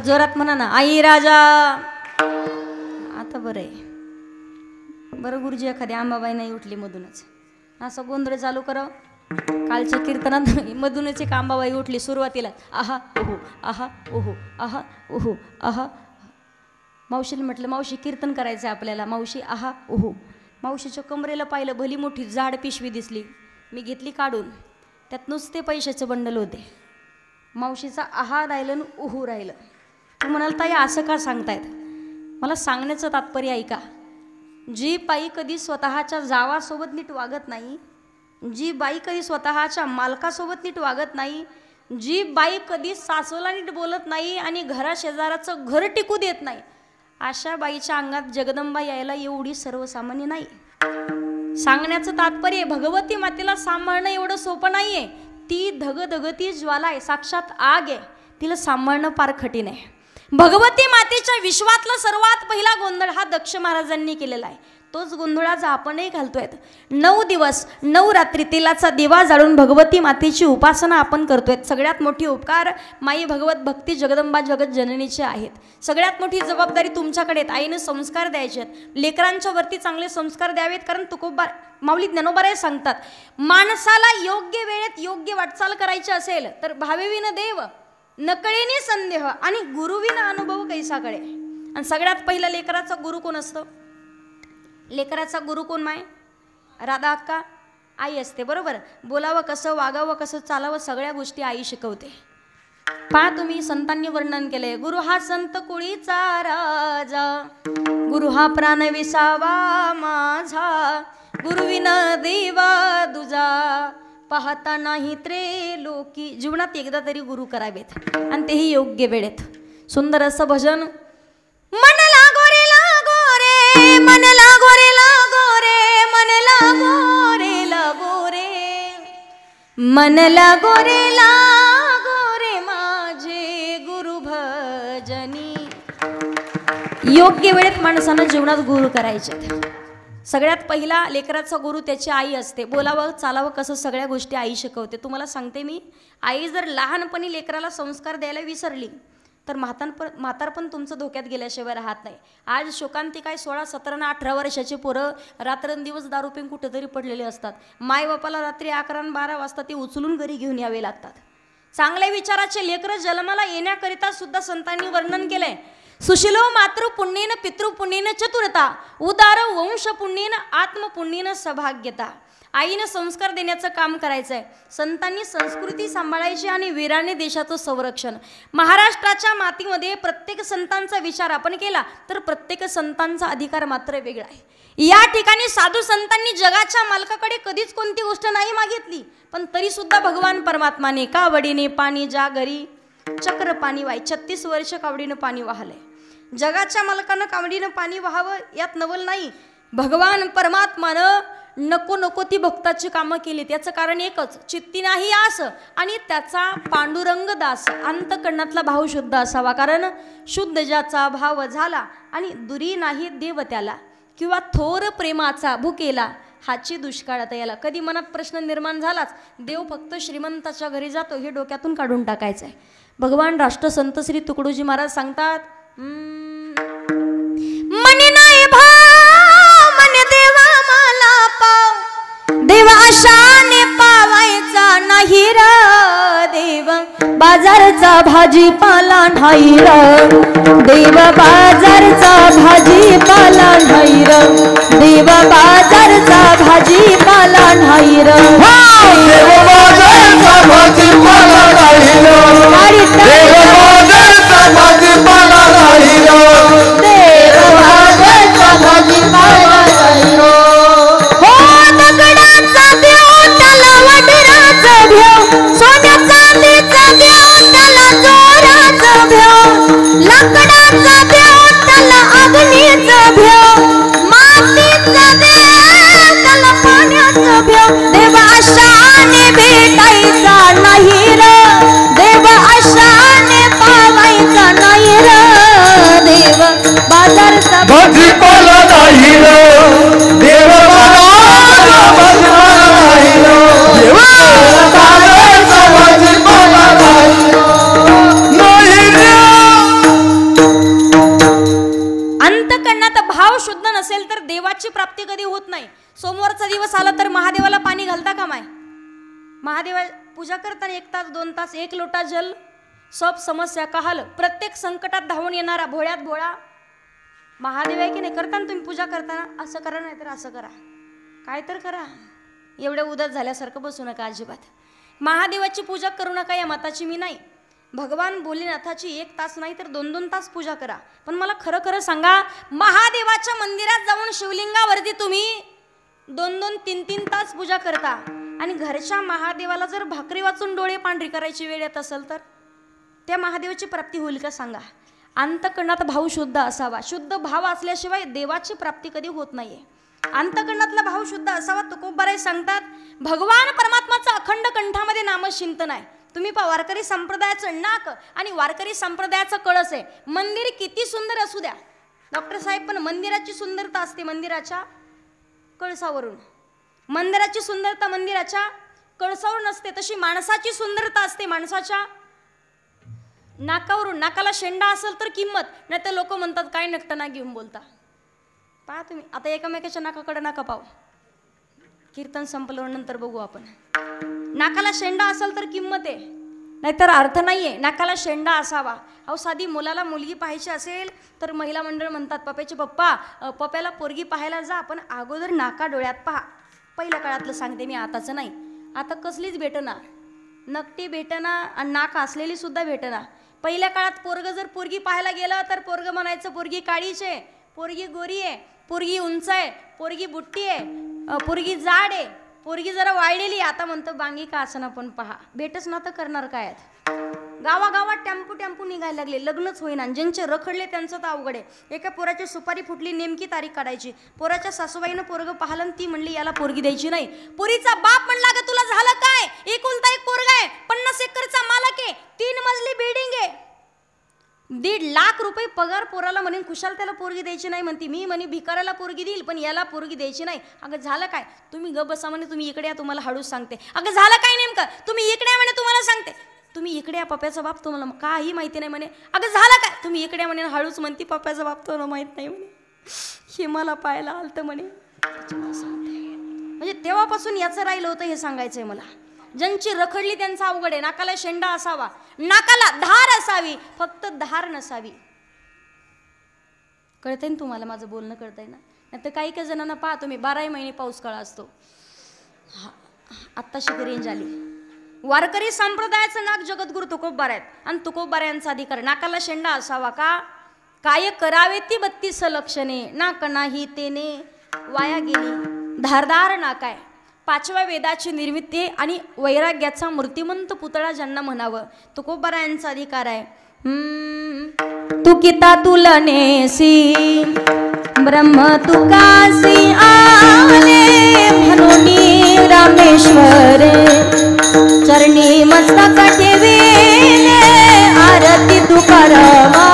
जोरात म्हणा ना आई राजा. आता बरं आहे बरं गुरुजी एखादी अंबाबाई नाही उठली मधूनच असं गोंधळ चालू करावं. कालच्या कीर्तनात मधूनच एक अंबाबाई उठली सुरुवातीला आहा ओहो आहा ओहो आहा ओहो आहा. मावशीला म्हटलं मावशी कीर्तन करायचं आहे आपल्याला. मावशी आहा ओहो. मावशीच्या कमरेला पाहिलं भली मोठी जाड पिशवी दिसली. मी घेतली काढून त्यात नुसते पैशाचे बंडल होते. मावशीचा आहा राहिलं आणि उहू राहिलं. तू म्हणाल ताई असं का सांगतायत. मला सांगण्याचं तात्पर्य ऐका. जी बाई कधी स्वतःच्या जावासोबत नीट वागत नाही, जी बाई कधी स्वतःच्या मालकासोबत नीट वागत नाही, जी बाई कधी सासूला नीट बोलत नाही आणि घराशेजाराचं घर टिकू देत नाही, अशा बाईच्या अंगात जगदंबा यायला एवढी सर्वसामान्य नाही. सांगण्याचं तात्पर्य भगवती मातेला सांभाळणं एवढं सोपं नाहीये. ती धगधगती ज्वाला आहे, साक्षात आग आहे. तिला सांभाळणं फार कठीण आहे. भगवती मातेच्या विश्वातला सर्वात पहिला गोंधळ हा दक्ष महाराजांनी केलेला आहे. तोच गोंधळाचा आपणही घालतोय. 9 दिवस 9 रात्री तेलाचा दिवा जाळून भगवती मातेची उपासना आपण करतोय. सगळ्यात मोठी उपकार माई भगवत भक्ती जगदंबा जगत जननीचे आहेत. सगळ्यात मोठी जबाबदारी तुमच्याकडे आहेत. आईने संस्कार द्यायचे आहेत. लेकरांच्या वरती चांगले संस्कार द्यावेत. कारण तुकोबा माऊली ज्ञानोबाराय सांगतात, माणसाला योग्य वेळेत योग्य वाटचाल करायची असेल तर भावेविन देव नकळेने संदेह आणि गुरुविन अनुभव कैसा कळे. आणि सगळ्यात पहिला लेकराचा गुरु कोण असतो. लेकराचा गुरु कोण माय. राधा अक्का आई असते बरोबर. बोलावं कसं, वागावं कसं, चालावं सगळ्या गोष्टी आई शिकवते. पहा तुम्ही संतांनी वर्णन केलंय. गुरु हा संत कुळीचा राजा, गुरु हा प्राण विसावा माझा, गुरुविन देवा दुजा पाहता नाही त्रेलोकी. जीवनात एकदा तरी गुरु करावेत आणि तेही योग्य वेळेत. सुंदर असं भजन. मन लागो रे लागो रे, मन लागो रे लागो रे, मन लागो रे लागो रे, मन लागो रे माझे गुरु भजनी. योग्य वेळेत माणसानं जीवनात गुरु करायचे. सगळ्यात पहिला लेकराचा गुरु त्याची आई असते. बोलावं चालावं कसं सगळ्या गोष्टी आई शिकवते. तुम्हाला सांगते मी, आई जर लहानपणी लेकराला संस्कार द्यायला विसरली तर म्हातारपण तुमचं धोक्यात गेल्याशिवाय राहत नाही. आज शोकांतिक काय 16, 17 आणि 18 वर्षाची पोरं रात्रंदिवस दारू पिऊन कुठेतरी पडलेले असतात. मायबापाला रात्री 11 आणि 12 वाजता ते उचलून घरी घेऊन यावे लागतात. चांगल्या विचाराचे लेकरं जन्माला येण्याकरिता सुद्धा संतांनी वर्णन केलंय. सुशिलो मातृ पुण्येन पितृ पुण्येन चतुरता, उदार वंश पुण्येन आत्म पुण्येन सौभाग्यता. आईनं संस्कार देण्याचं काम करायचं आहे. संतांनी संस्कृती सांभाळायची आणि वीराने देशाचं संरक्षण. महाराष्ट्राच्या मातीमध्ये प्रत्येक संतांचा विचार आपण केला तर प्रत्येक संतांचा अधिकार मात्र वेगळा आहे. या ठिकाणी साधू संतांनी जगाच्या मालकाकडे कधीच कोणती गोष्ट नाही मागितली, पण तरी सुद्धा भगवान परमात्माने कावडीने पाणी जा घरी चक्र पाणी वाय 36 वर्ष कावडीनं पाणी वाहलंय. जगाच्या मालकानं कावडीनं पाणी वाहावं यात नवल नाही. भगवान परमात्मानं नको नको ती भक्ताची कामं केली. त्याचं कारण एकच, चित्ती नाही आस आणि त्याचा पांडुरंग दास. अंतकरणातला भाव शुद्ध असावा. कारण शुद्ध ज्याचा भाव झाला आणि दुरी नाही देव त्याला, किंवा थोर प्रेमाचा भुकेला हाची दुष्काळात याला. कधी मनात प्रश्न निर्माण झालाच, देव फक्त श्रीमंताच्या घरी जातो हे डोक्यातून काढून टाकायचं आहे. भगवान राष्ट्रसंत श्री तुकडोजी महाराज सांगतात, मने नाही भाव मने देवा मला पाव, देवा आशाने पावायचा नाही र, देव बाजारचा भाजीपाला नाही र, देव बाजारचा भाजीपाला नाही र, देव बाजारचा भाजीपाला नाही र, देव बाजारचा भाजीपाला नाही र, देव बाजारचा भाजीपाला नाही र, देव बाजारचा भाजीपाला नाही र. हो दगडाचा देव त्याला वडराचा भेव, सोन्या चांदीचा देव त्याला जोराचा भेव, लाकडाचा देव त्याला अग्नीचा भेव, मातीचा देव त्याला पाण्याचा भेव, देव आशाने भेटायचा नाही र, देव आशाने पावायचा नाही र, देव बाजारचा भाजीपाला नाही र, देव बाजारचा भाजीपाला नाही र, देव बाजारचा भाजीपाला नाही र. अंतकरणात भाव शुद्ध नसेल तर देवाची प्राप्ती कधी होत नाही. सोमवारचा दिवस आला तर महादेवाला पाणी घालता का माय? महादेवा पूजा करताना 1 तास 2 तास 1 लोटा जल, सब समस्या का हल. प्रत्येक संकटात धावून येणारा भोळ्यात भोळा महादेव आहे की नाही? करताना तुम्ही पूजा करताना असं करा नाही तर असं करा, काय तर करा. एवढं उदास झाल्यासारखं बसू नका अजिबात. महादेवाची पूजा करू नका या मताची मी नाही. भगवान भोलेनाथाची 1 तास नाही तर 2-2 तास पूजा करा. पण मला खरं खरं सांगा, महादेवाच्या मंदिरात जाऊन शिवलिंगावरती तुम्ही 2-2, 3-3 तास पूजा करता आणि घरच्या महादेवाला जर भाकरी वाचून डोळे पांढरी करायची वेळ येत असेल तर त्या महादेवाची प्राप्ती होईल का सांगा? अंतकरणात भाव शुद्ध असावा. शुद्ध भाव असल्याशिवाय देवाची प्राप्ती कधी होत नाहीये. अंतकरणातला भाव शुद्ध असावा. तुकोबाराय सांगतात, भगवान परमात्माचा अखंड कंठामध्ये नामचिंतन आहे. तुम्ही पहा, वारकरी संप्रदायाचं नाक आणि वारकरी संप्रदायाचा कळस आहे. मंदिर किती सुंदर असू द्या डॉक्टर साहेब, पण मंदिराची सुंदरता असते मंदिराच्या कळसावरून. मंदिराची सुंदरता मंदिराच्या कळसावरून असते. तशी माणसाची सुंदरता असते माणसाच्या नाकावरून. नाकाला शेंडा असेल तर किंमत, नाही तर लोक म्हणतात काय नटना घेऊन बोलता. पहा तुम्ही आता एकामेकाच्या नाकाकडे नाका पाहू. कीर्तन संपल्यावर नंतर बघू आपण. नाकाला शेंडा असेल तर किंमत आहे, नाहीतर अर्थ नाहीये. नाकाला शेंडा असावा. अहो साधी मुलाला मुलगी पाहायची असेल तर महिला मंडळ म्हणतात, पप्याचे पप्पा पप्याला पोरगी पाहायला जा, पण अगोदर नाका डोळ्यात पहा. पहिल्या काळातलं सांगते मी, आताचं नाही. आता कसलीच भेटना, नकटी भेटना आणि नाक असलेली सुद्धा भेटना. पहिल्या काळात पोरग जर पोरगी पाहायला गेलं तर पोरग म्हणायचं पोरगी काळीच आहे, पोरगी गोरी आहे, पोरगी उंच आहे, पोरगी बुट्टी आहे, पोरगी जाड आहे, पोरगी जरा वाळलेली. आता म्हणतो बांगी का असं पण पहा. भेटच ना तर करणार काय? गावागावात टेम्पो टेम्पो निघायला लागले, लग्नच होईना. ज्यांचे रखडले त्यांचं तर अवघड आहे. एका पोराची सुपारी फुटली, नेमकी तारीख काढायची. पोराच्या सासूबाईनं पोरग पाहिलं, ती म्हणली याला पोरगी द्यायची नाही. पोरीचा बाप म्हणला ग तुला झालं काय, एकुलता एक पोरगा आहे, 50 एकरचा मालक आहे, 3 मजली बिल्डिंग आहे, 1.5 लाख रुपये पगार. पोराला म्हणे खुशाल त्याला पोरगी द्यायची नाही म्हणती. मी म्हणे भिकाराला पोरगी देईल पण याला पोरगी द्यायची नाही. अगं झालं काय, तुम्ही ग बसा म्हणे, तुम्ही इकडे या तुम्हाला हळूच सांगते. अगं झालं काय नेमकं, तुम्ही इकडे या म्हणे तुम्हाला सांगते. तुम्ही इकडे या, पप्प्याचा बाप तुम्हाला काही माहिती नाही म्हणे. अगं झालं काय, तुम्ही इकडे म्हणे, हळूच म्हणती पप्प्याचा बाप तुम्हाला माहित नाही म्हणे. हे मला पाहायला आलतं म्हणे. म्हणजे तेव्हापासून याचं राहिलं होतं हे सांगायचंय मला. ज्यांची रखडली त्यांचा अवघड आहे. नाकाला शेंडा असावा, नाकाला धार असावी, फक्त धार नसावी. कळतंय ना तुम्हाला माझं बोलणं, कळतंय ना? नाही तर काही काही जणांना पहा तुम्ही 12 महिने पाऊस काळ असतो. आत्ताशी रेंज आली. वारकरी संप्रदायाचं नाक जगद्गुरु तुकोबबार आहेत आणि तुकोबबार यांचा अधिकार. नाकाला शेंडा असावा का, काय करावे ती 32 लक्षणे, नाक नाही तेने वाया गेली. धारदार नाक आहे. 5व्या वेदाची निर्मिती आणि वैराग्याचा मूर्तिमंत पुतळा ज्यांना म्हणावं, तुकोबबार यांचा अधिकार आहे. तू किता तुलनेसी ब्रह्म तुकासी आले, म्हणून रामेश्वर चरणी मस्तक ठेविले. आरती तुकारामा,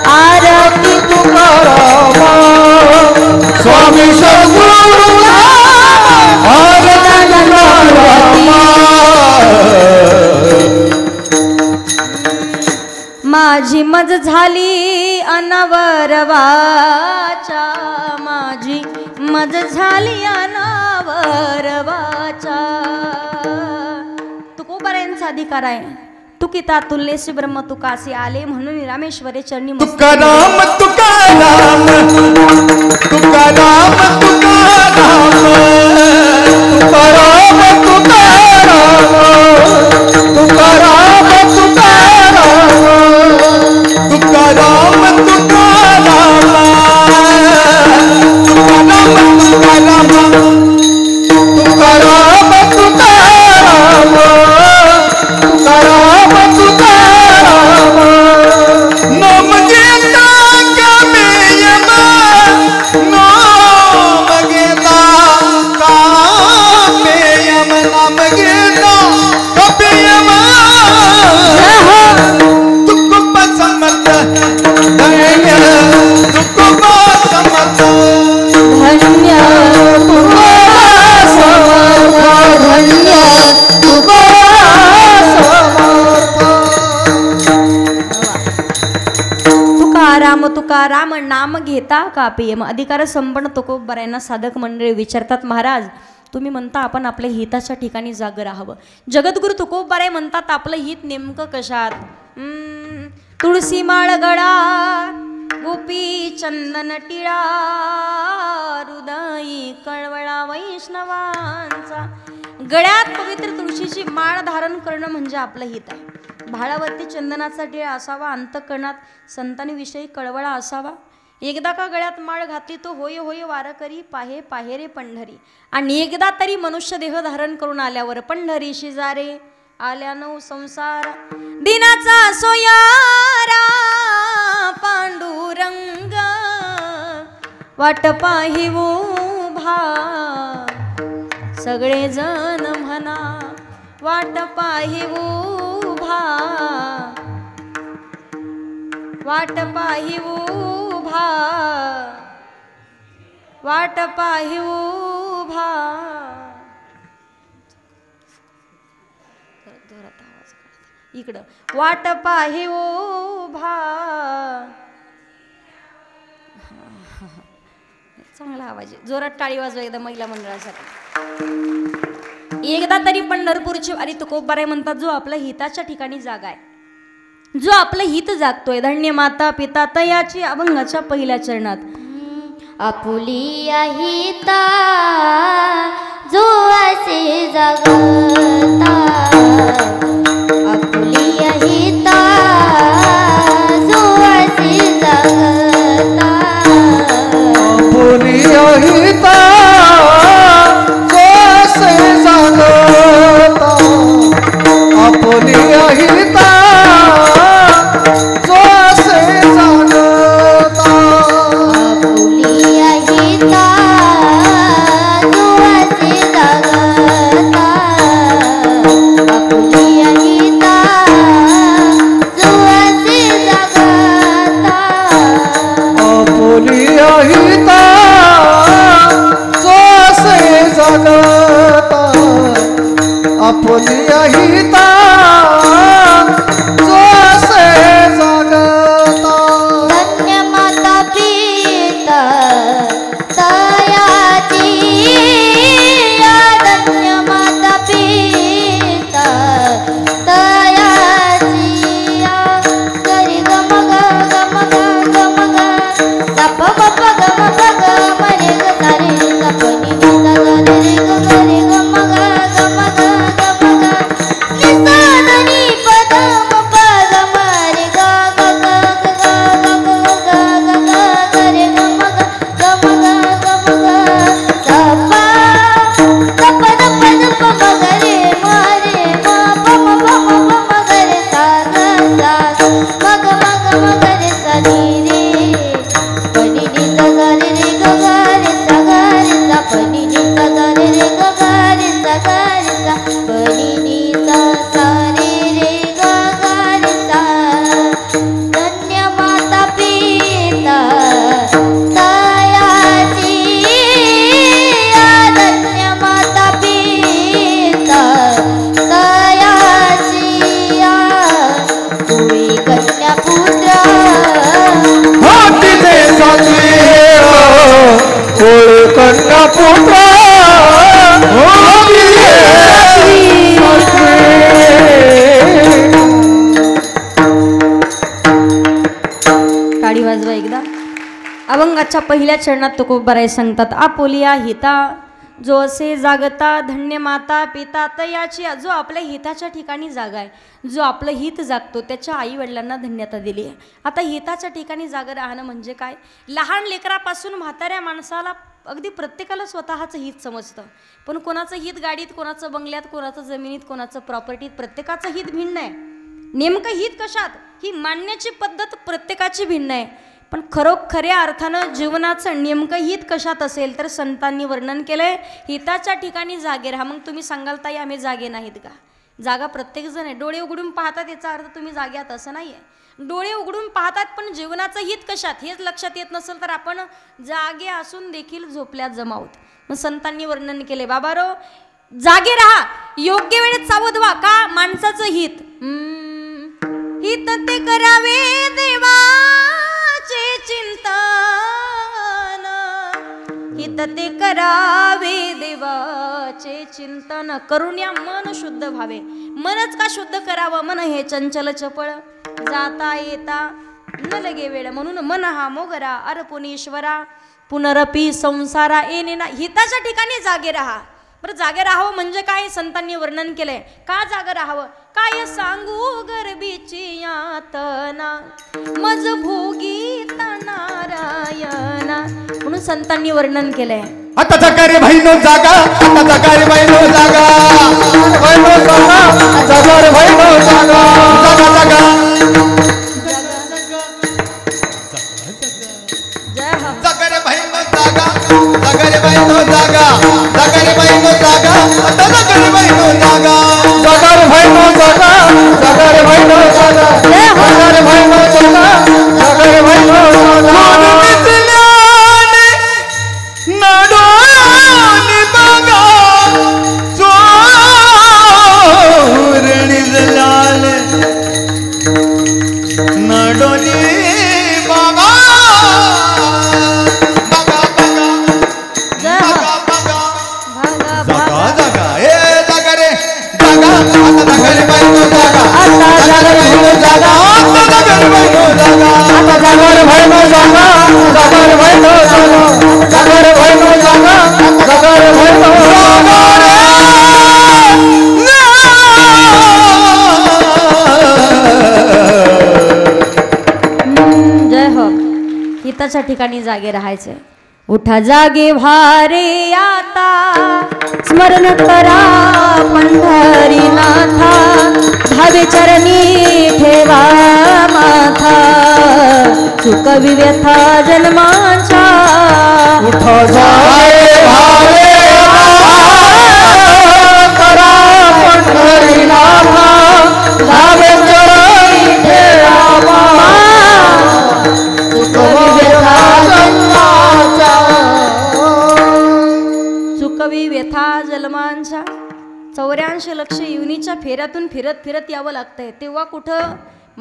आरती तुकारामा, स्वामी सद्गुरू माझी मज झाली अनावरवाचा, माझी मज झाली अनावरवाचा. तुकोबबार यांचा अधिकार आहे. तुकिता तुल्यसी ब्रह्म तुकासी आले, म्हणून रामेश्वरे चरणी तुकाराम तुकाराम तुकाराम तुकाराम तुकाराम तुकाराम तुकाराम तुकाराम तुकाराम तुकाराम नाम घेता कापियम. अधिकार संपन्न तुकोबबार यांना साधक मंडळी विचारतात, महाराज तुम्ही म्हणता आपण आपल्या हिताच्या ठिकाणी जाग राहावं. जगद्गुरु तुकोबबार म्हणतात आपलं हित नेमकं कशात. तुळशी माळ गळा, गोपी चंदन टिळा, हृदयी कळवळा वैष्णवांचा. गळ्यात पवित्र तुळशीची माळ धारण करणं म्हणजे आपलं हित आहे. भाळावरती चंदनाचा टिळा असावा, अंतःकरणात संतांविषयी कळवळा असावा. एकदा का गळ्यात माळ घातली तो होय होय वारकरी पाहे पाहे रे पंढरी. आणि एकदा तरी मनुष्य देह धारण करून आल्यावर पंढरी शिजारे आल्यानो संसार. दिनाचा सोयारा पांडुरंग, वाट पाही उभा सगळे जण म्हणा, वाट पाही उभा, वाट पाही उभा, वाट पाही उभा. इकडं वाट पाही उभा. चांगला आवाज आहे, जोरात टाळी वाजवा एकदा महिला मंडळासाठी. एकदा तरी पंढरपूरची वारी तुकोबबार म्हणतात, जो आपल्या हिताच्या ठिकाणी जागा आहे, जो आपलं हित जागतोय. धन्य माता पिता तयाची अभंगाच्या पहिल्या चरणात. आपुलिया हिता जो असे जगता, आपुलिया हिता जो असे जगता, आपुलिया हिता जो असे जगता, आपुलिया आपुलिया हिता जो असे जगता धन्य माता पिता तयाची धन्य माता पिता तयाची गरी गम ग गम ग गम ग सप मप गम ग गम रे ग सारे सपनी ग ग रे ग रे गम ग गम ग गम ग निसादनी पदम पदम रे ग ग ग ग ग ग ग रे गम ग गम ग गम ग सपा सप दप दप मग रे मारे मा पम पम पम ग रे सा ग सा मग मग मग रे सा नी रे पनी नी सा ग रे ग ग रे सा ग रे सा पनी नी सा ग रे ग ग रे सा ग रे सा पनी नी सा सा रे ग ग रे सा धन्य माता पिता तयाची धन्य माता पिता तयाची कोई कन्या पुत्र हाती दे साथी कोळ कन्या पुत्र हाती दे टाळी वाजवा एकदा. अभंगाच्या पहिल्या चरणात तुकोबाराय सांगतात आपोलिया हिता जो असे जागता धन्य माता पिता तयाची जो आपल्या हिताच्या ठिकाणी जागा आहे जो आपलं हित जागतो त्याच्या आई वडिलांना धन्यता दिली आहे. आता हिताच्या ठिकाणी जागा राहणं म्हणजे काय लहान लेकरापासून म्हाताऱ्या माणसाला अगदी प्रत्येकाला स्वतःचं हित समजतं पण कोणाचं हित गाडीत कोणाचं बंगल्यात कोणाचं जमिनीत कोणाचं प्रॉपर्टीत प्रत्येकाचं हित भिन्न आहे. नेमकं हित कशात ही मांडण्याची पद्धत प्रत्येकाची भिन्न आहे पण खऱ्या अर्थानं जीवनाचं नेमकं हित कशात असेल तर संतांनी वर्णन केलंय हिताच्या ठिकाणी जागे राहा. मग तुम्ही सांगाल ताई आम्ही जागे नाहीत का जागा प्रत्येकजण आहे डोळे उघडून पाहतात याचा अर्थ तुम्ही जाग्यात असं नाही आहे डोळे उघडून पाहतात पण जीवनाचं हित कशात हेच लक्षात येत नसेल तर आपण जागे असून देखील झोपल्यात जमावत. मग संतांनी वर्णन केले बाबारो जागे राहा योग्य वेळेत सावध व्हा का माणसाचं हित हित ते करावे देवाचे चिंतन हित ते करावे देवाचे चिंतन करून या मन शुद्ध व्हावे. मनच का शुद्ध करावं मन हे चंचल चपळ जाता येता न लगे वेळ म्हणून मन हा मोगरा अर्पुनीश्वरा पुनरपी संसारा येणे ना हिताच्या ठिकाणी जागे राहा. बरं जागे राहावं म्हणजे काय संतांनी वर्णन केलंय का जागे राहावं काय सांगू गर्भीची यातना मज भोगीता नारायणा म्हणून संतांनी वर्णन केलंय. आता जगारे बहिणो जागा आता जगारे बहिणो जागा बहिणो जागा जगारे बहिणो जागा जागा जागा जगारे बहिणो जागा जगारे बहिणो जागा जगारे बहिणो जागा आता जगारे बहिणो जागा जगारे बहिणो जागा जगारे बहिणो जागा जगारे बहिणो जागा जगारे बहिणो जागा नाडोनी बागा चोरणी लाल नाडोनी बागा बागा जागा ए जागा रे जागा आता जागा रे बायको जागा आता जागा रे बायको जागा आता जागा रे बायको जागा आता जागा रे बायको जागा जागा रे बायको जागा जागा रे बायको जागा जागा रे बायको जय हो हिताच्या ठिकाणी जागे राहायचे. उठा जागे भारे आता स्मरण करा पंढरीनाथा भावे चरणी ठेवा माथा चुकवी व्यथा जन्माच्या उठा जागे भावे करा पंढरीनाथा भावे चरणी ठेवा चुकवी व्यथा चुकवी व्यथा जन्मांच्या 84 लक्ष युनीच्या फेऱ्यातून फिरत फिरत यावं लागतंय. तेव्हा कुठं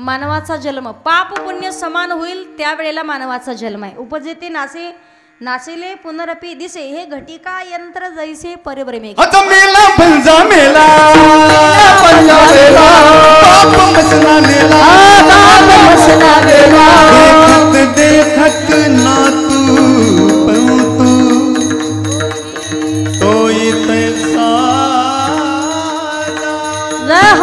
मानवाचा जन्म पाप पुण्य समान होईल त्यावेळेला मानवाचा जन्म आहे. उपजेते नासे नासेले पुनरपी दिसे हे घटिका यंत्र जैसे परब्रह्मे. अच्छा मेला पंजा मेला पंजा मेला बाप मसला मेला बाप मसला मेला देखत देखत ना तू पंतु तोय तैसा रह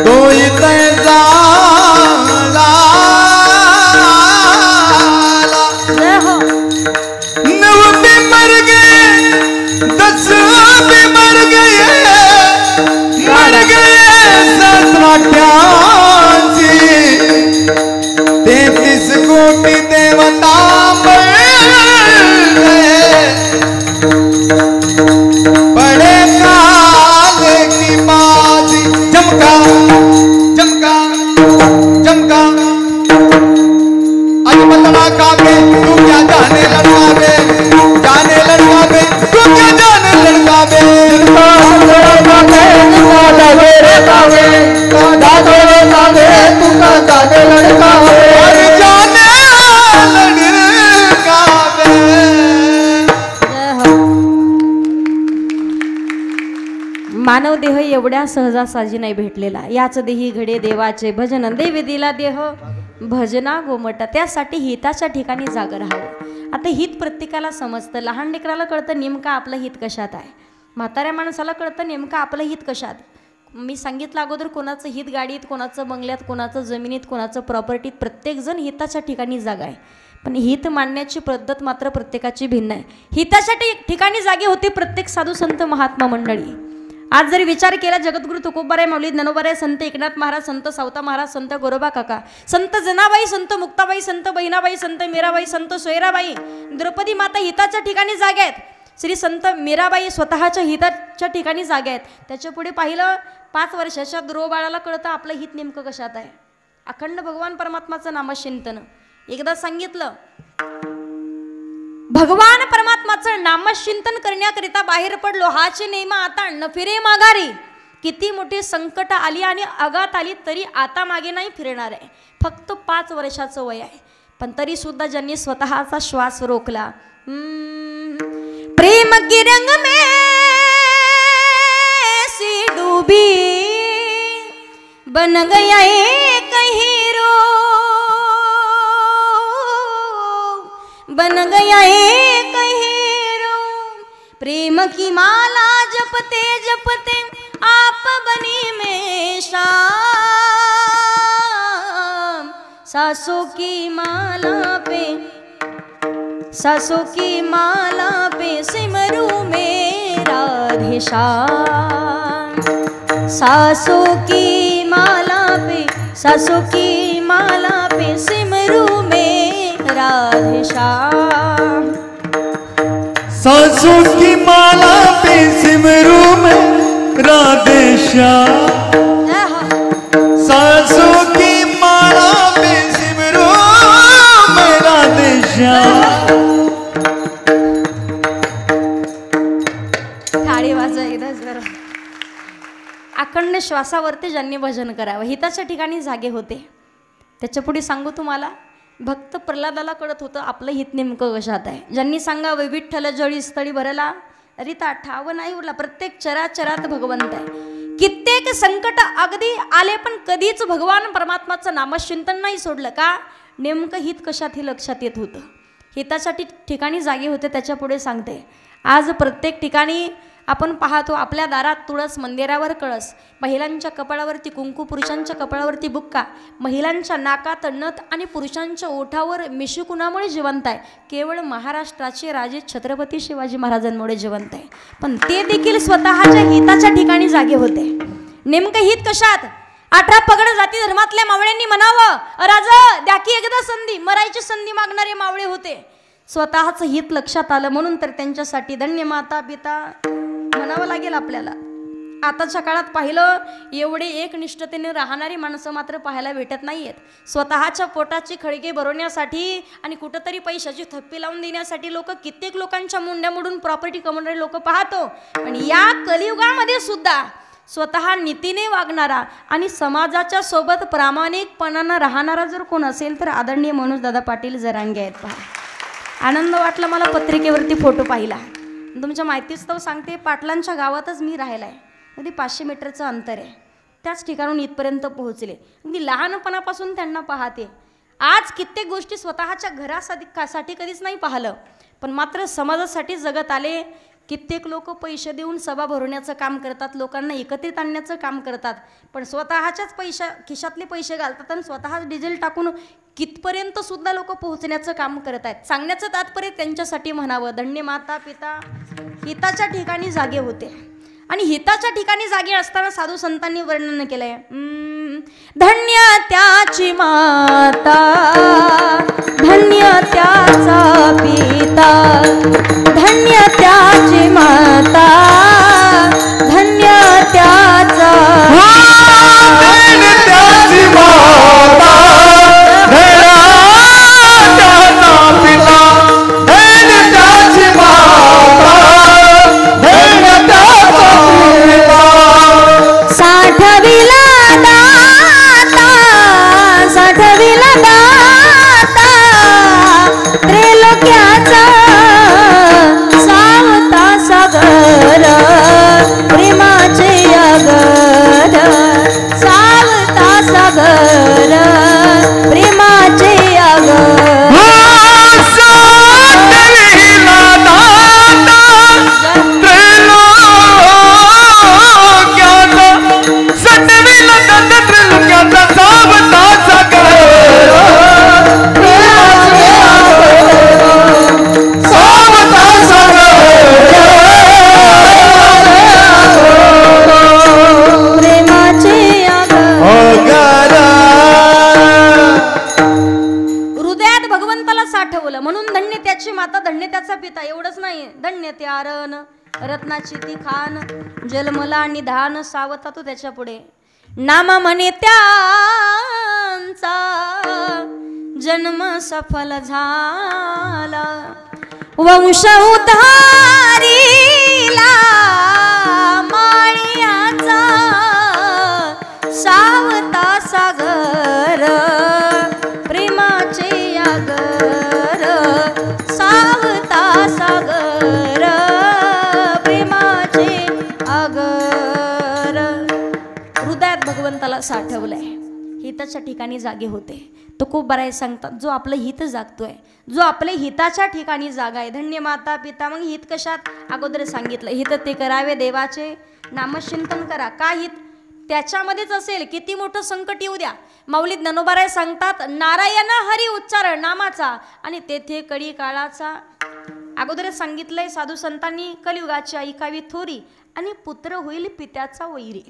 तोय तैसा कोटि देवता बड़े काल की बाजी चमका चमका चमका अज बतला काबे तू क्या जाने लड़का बे तू क्या जाने लड़का बे मानव देह एवढ्या सहजासहजी नाही भेटलेला. याच देही घडे देवाचे भजन देवी दिला देह भजना गोमटा. त्यासाठी हिताच्या ठिकाणी जागा राहावं. आता हित प्रत्येकाला समजतं. लहान लेकराला कळतं नेमकं आपलं हित कशात आहे. म्हाताऱ्या माणसाला कळतं नेमकं आपलं हित कशात. मी सांगितलं अगोदर कोणाचं हित गाडीत, कोणाचं बंगल्यात, कोणाचं जमिनीत, कोणाचं प्रॉपर्टीत. प्रत्येकजण हिताच्या ठिकाणी जागा आहे. पण हित मांडण्याची पद्धत मात्र प्रत्येकाची भिन्न आहे. हिताच्या ठिकाणी जागे होते प्रत्येक साधू संत महात्मा मंडळी. आज जरी विचार केला जगद्गुरु तुकोबाराय माऊली ज्ञानोबाराय संत एकनाथ महाराज संत सावता महाराज संत गोरोबा काका संत जनाबाई संत मुक्ताबाई संत बहिणाबाई संत मीराबाई संत सोयराबाई द्रौपदी माता हिताच्या ठिकाणी जागे आहेत. श्री संत मीराबाई स्वतःच्या हिताच्या ठिकाणी जागे आहेत. त्याच्या पुढे पाहिलं 5 वर्षाच्या ध्रुव बाळाला कळतं आपलं हित नेमकं कशात आहे. अखंड भगवान परमात्माचं नामचिंतन. एकदा सांगितलं भगवान परमात्माचं नामचिंतन करण्याकरिता बाहेर पडलो. हाचे नेमा आता न फिरे माघारी. किती मोठी संकट आली आणि आघात आली तरी आता मागे नाही फिरणार आहे. फक्त 5 वर्षाचं वय आहे. पण तरी सुद्धा ज्यांनी स्वतःचा श्वास रोखला. प्रेम की रंग में सी डूबी बन गया एक हीरो बन गया एक हीरो. प्रेम की माला जपते जपते आप बनी में शाम. सासों की माला पे सिमरू में राधे श्याम. सासों की माला पे सिमरू में राधे श्याम. सासों की माला पे सिमरू में राधे श्याम. सासों की माला पे सिमरू में राधे श्याम. थाळी वाजवा एकदा जरा. अखंड श्वासावरती ज्यांनी भजन करावं हिताच्या ठिकाणी जागे होते. त्याच्या पुढे सांगू तुम्हाला भक्त प्रल्हादाला कळत होतं आपलं हित नेमकं कशात आहे. ज्यांनी सांगावं विठ्ठल जळी स्थळी भरला रिता ठाव नाही उरला. प्रत्येक चराचरात भगवंत आहे. कित्येक संकट अगदी आले पण कधीच भगवान परमात्माचं नामचिंतन नाही सोडलं. का नेमकं हित कशात हे लक्षात येत होतं. हिताच्या ठिकाणी जागे होते. त्याच्या पुढे सांगते आज प्रत्येक ठिकाणी आपण पाहतो आपल्या दारात तुळस, मंदिरावर कळस, महिलांच्या कपाळावरती कुंकू, पुरुषांच्या कपाळावरती बुक्का, महिलांच्या नाकात नथ आणि पुरुषांच्या ओठावर मिशी कुणामुळे जिवंत आहे. केवळ महाराष्ट्राचे राजे छत्रपती शिवाजी महाराजांमुळे जिवंत आहे. पण ते देखील स्वतःच्या हिताच्या ठिकाणी जागे होते. नेमकं हित कशात. 18 पगड जाती धर्मातल्या मावळ्यांनी म्हणावं राजा द्या की एकदा संधी. मरायची संधी मागणारे मावळे होते. स्वतःचं हित लक्षात आलं म्हणून तर त्यांच्यासाठी धन्य माता पिता म्हणावं लागेल आपल्याला. आताच्या काळात पाहिलं एवढे एकनिष्ठतेने राहणारी माणसं मात्र पाहायला भेटत नाही आहेत. स्वतःच्या पोटाची खळगे भरवण्यासाठी आणि कुठंतरी पैशाची थप्पी लावून देण्यासाठी कित्येक लोकांच्या मुंड्या मोडून प्रॉपर्टी कमवणारे लोक पाहतो. पण या कलियुगामध्ये सुद्धा स्वतः नीतीने वागणारा आणि समाजाच्या सोबत प्रामाणिकपणानं राहणारा जर कोण असेल तर आदरणीय मनोजदादा पाटील जरांगे आहेत. पहा, आनंद वाटला मला पत्रिकेवरती फोटो पाहिला. तुमच्या माहितीस्तव सांगते, पाटलांच्या गावातच मी राहिला आहे. अगदी 500 मीटरचं अंतर आहे. त्याच ठिकाणून इथपर्यंत पोहोचले. अगदी लहानपणापासून त्यांना पाहते. आज कित्येक गोष्टी स्वतःच्या घरासाठी कधीच नाही पाहिलं, पण मात्र समाजासाठी जगत आले. कित्येक लोक पैसे देऊन सभा भरवण्याचं काम करतात, लोकांना एकत्रित आणण्याचं काम करतात, पण स्वतःच्याच खिशातले पैसे घालतात आणि स्वतःच डिझेल टाकून कितपर्यंत सुद्धा लोक पोहोचण्याचं काम करत आहेत. सांगण्याचं तात्पर्य त्यांच्यासाठी म्हणावं, धन्य माता पिता हिताच्या ठिकाणी जागे होते. आणि हिताच्या ठिकाणी जागे असताना साधू संतांनी वर्णन केलंय, धन्य त्याची माता, धन्य त्याचा पिता, धन्य त्याची माता, धन्य त्याचा रत्नाची ती खान जन्मला निधान सावता तो त्याच्या पुढे नामा म्हणे त्यांचा जन्म सफल झाला वंश उधारीला माळियाचा सावता सागर प्रेमाचे यागर सावता सागर हृदयात भगवंताला साठवलंय. हिताच्या ठिकाणी जागे होते. तो खूप बराय सांगतात, जो आपलं हित जागतोय, जो आपले हिताच्या ठिकाणी जागा आहे. धन्य माता पिता. मग हित कशात? अगोदर सांगितलं, हित ते करावे देवाचे नामचिंतन करा. का हित? त्याच्यामध्येच असेल. किती मोठं संकट येऊ द्या, माऊली ज्ञानोबाराय सांगतात, नारायण हरी उच्चार नामाचा आणि तेथे कडी काळाचा. अगोदरच सांगितलंय साधू संतांनी, कलियुगाची ऐकावी थोरी आणि पुत्र होईल पित्याचा वैरी.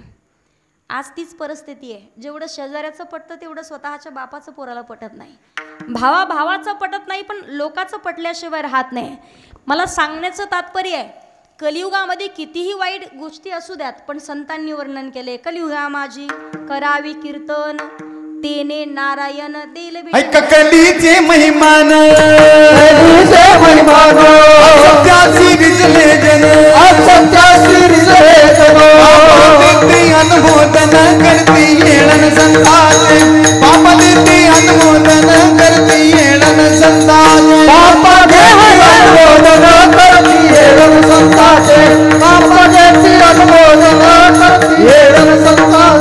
आज तीच परिस्थिती आहे. जेवढं शेजाऱ्याचं पटतं तेवढं स्वतःच्या बापाचं पोराला पटत नाही, भावाचं पटत नाही, पण लोकाचं पटल्याशिवाय राहत नाही. मला सांगण्याचं तात्पर्य आहे, कलियुगामध्ये कितीही वाईट गोष्टी असू द्यात, पण संतांनी वर्णन केले, कलियुगा माझी करावी कीर्तन तेने नारायण देल कलीचे महिमान सत्यासी रिजले जन सत्यासी रिजले जन अनुमोदन करती येळन संताचे बापा देते अनुमोदन करती येळन संताचे बापा देते अनुमोदन करती येळन संताचे बापा देते अनुमोदन करती येळन संताचे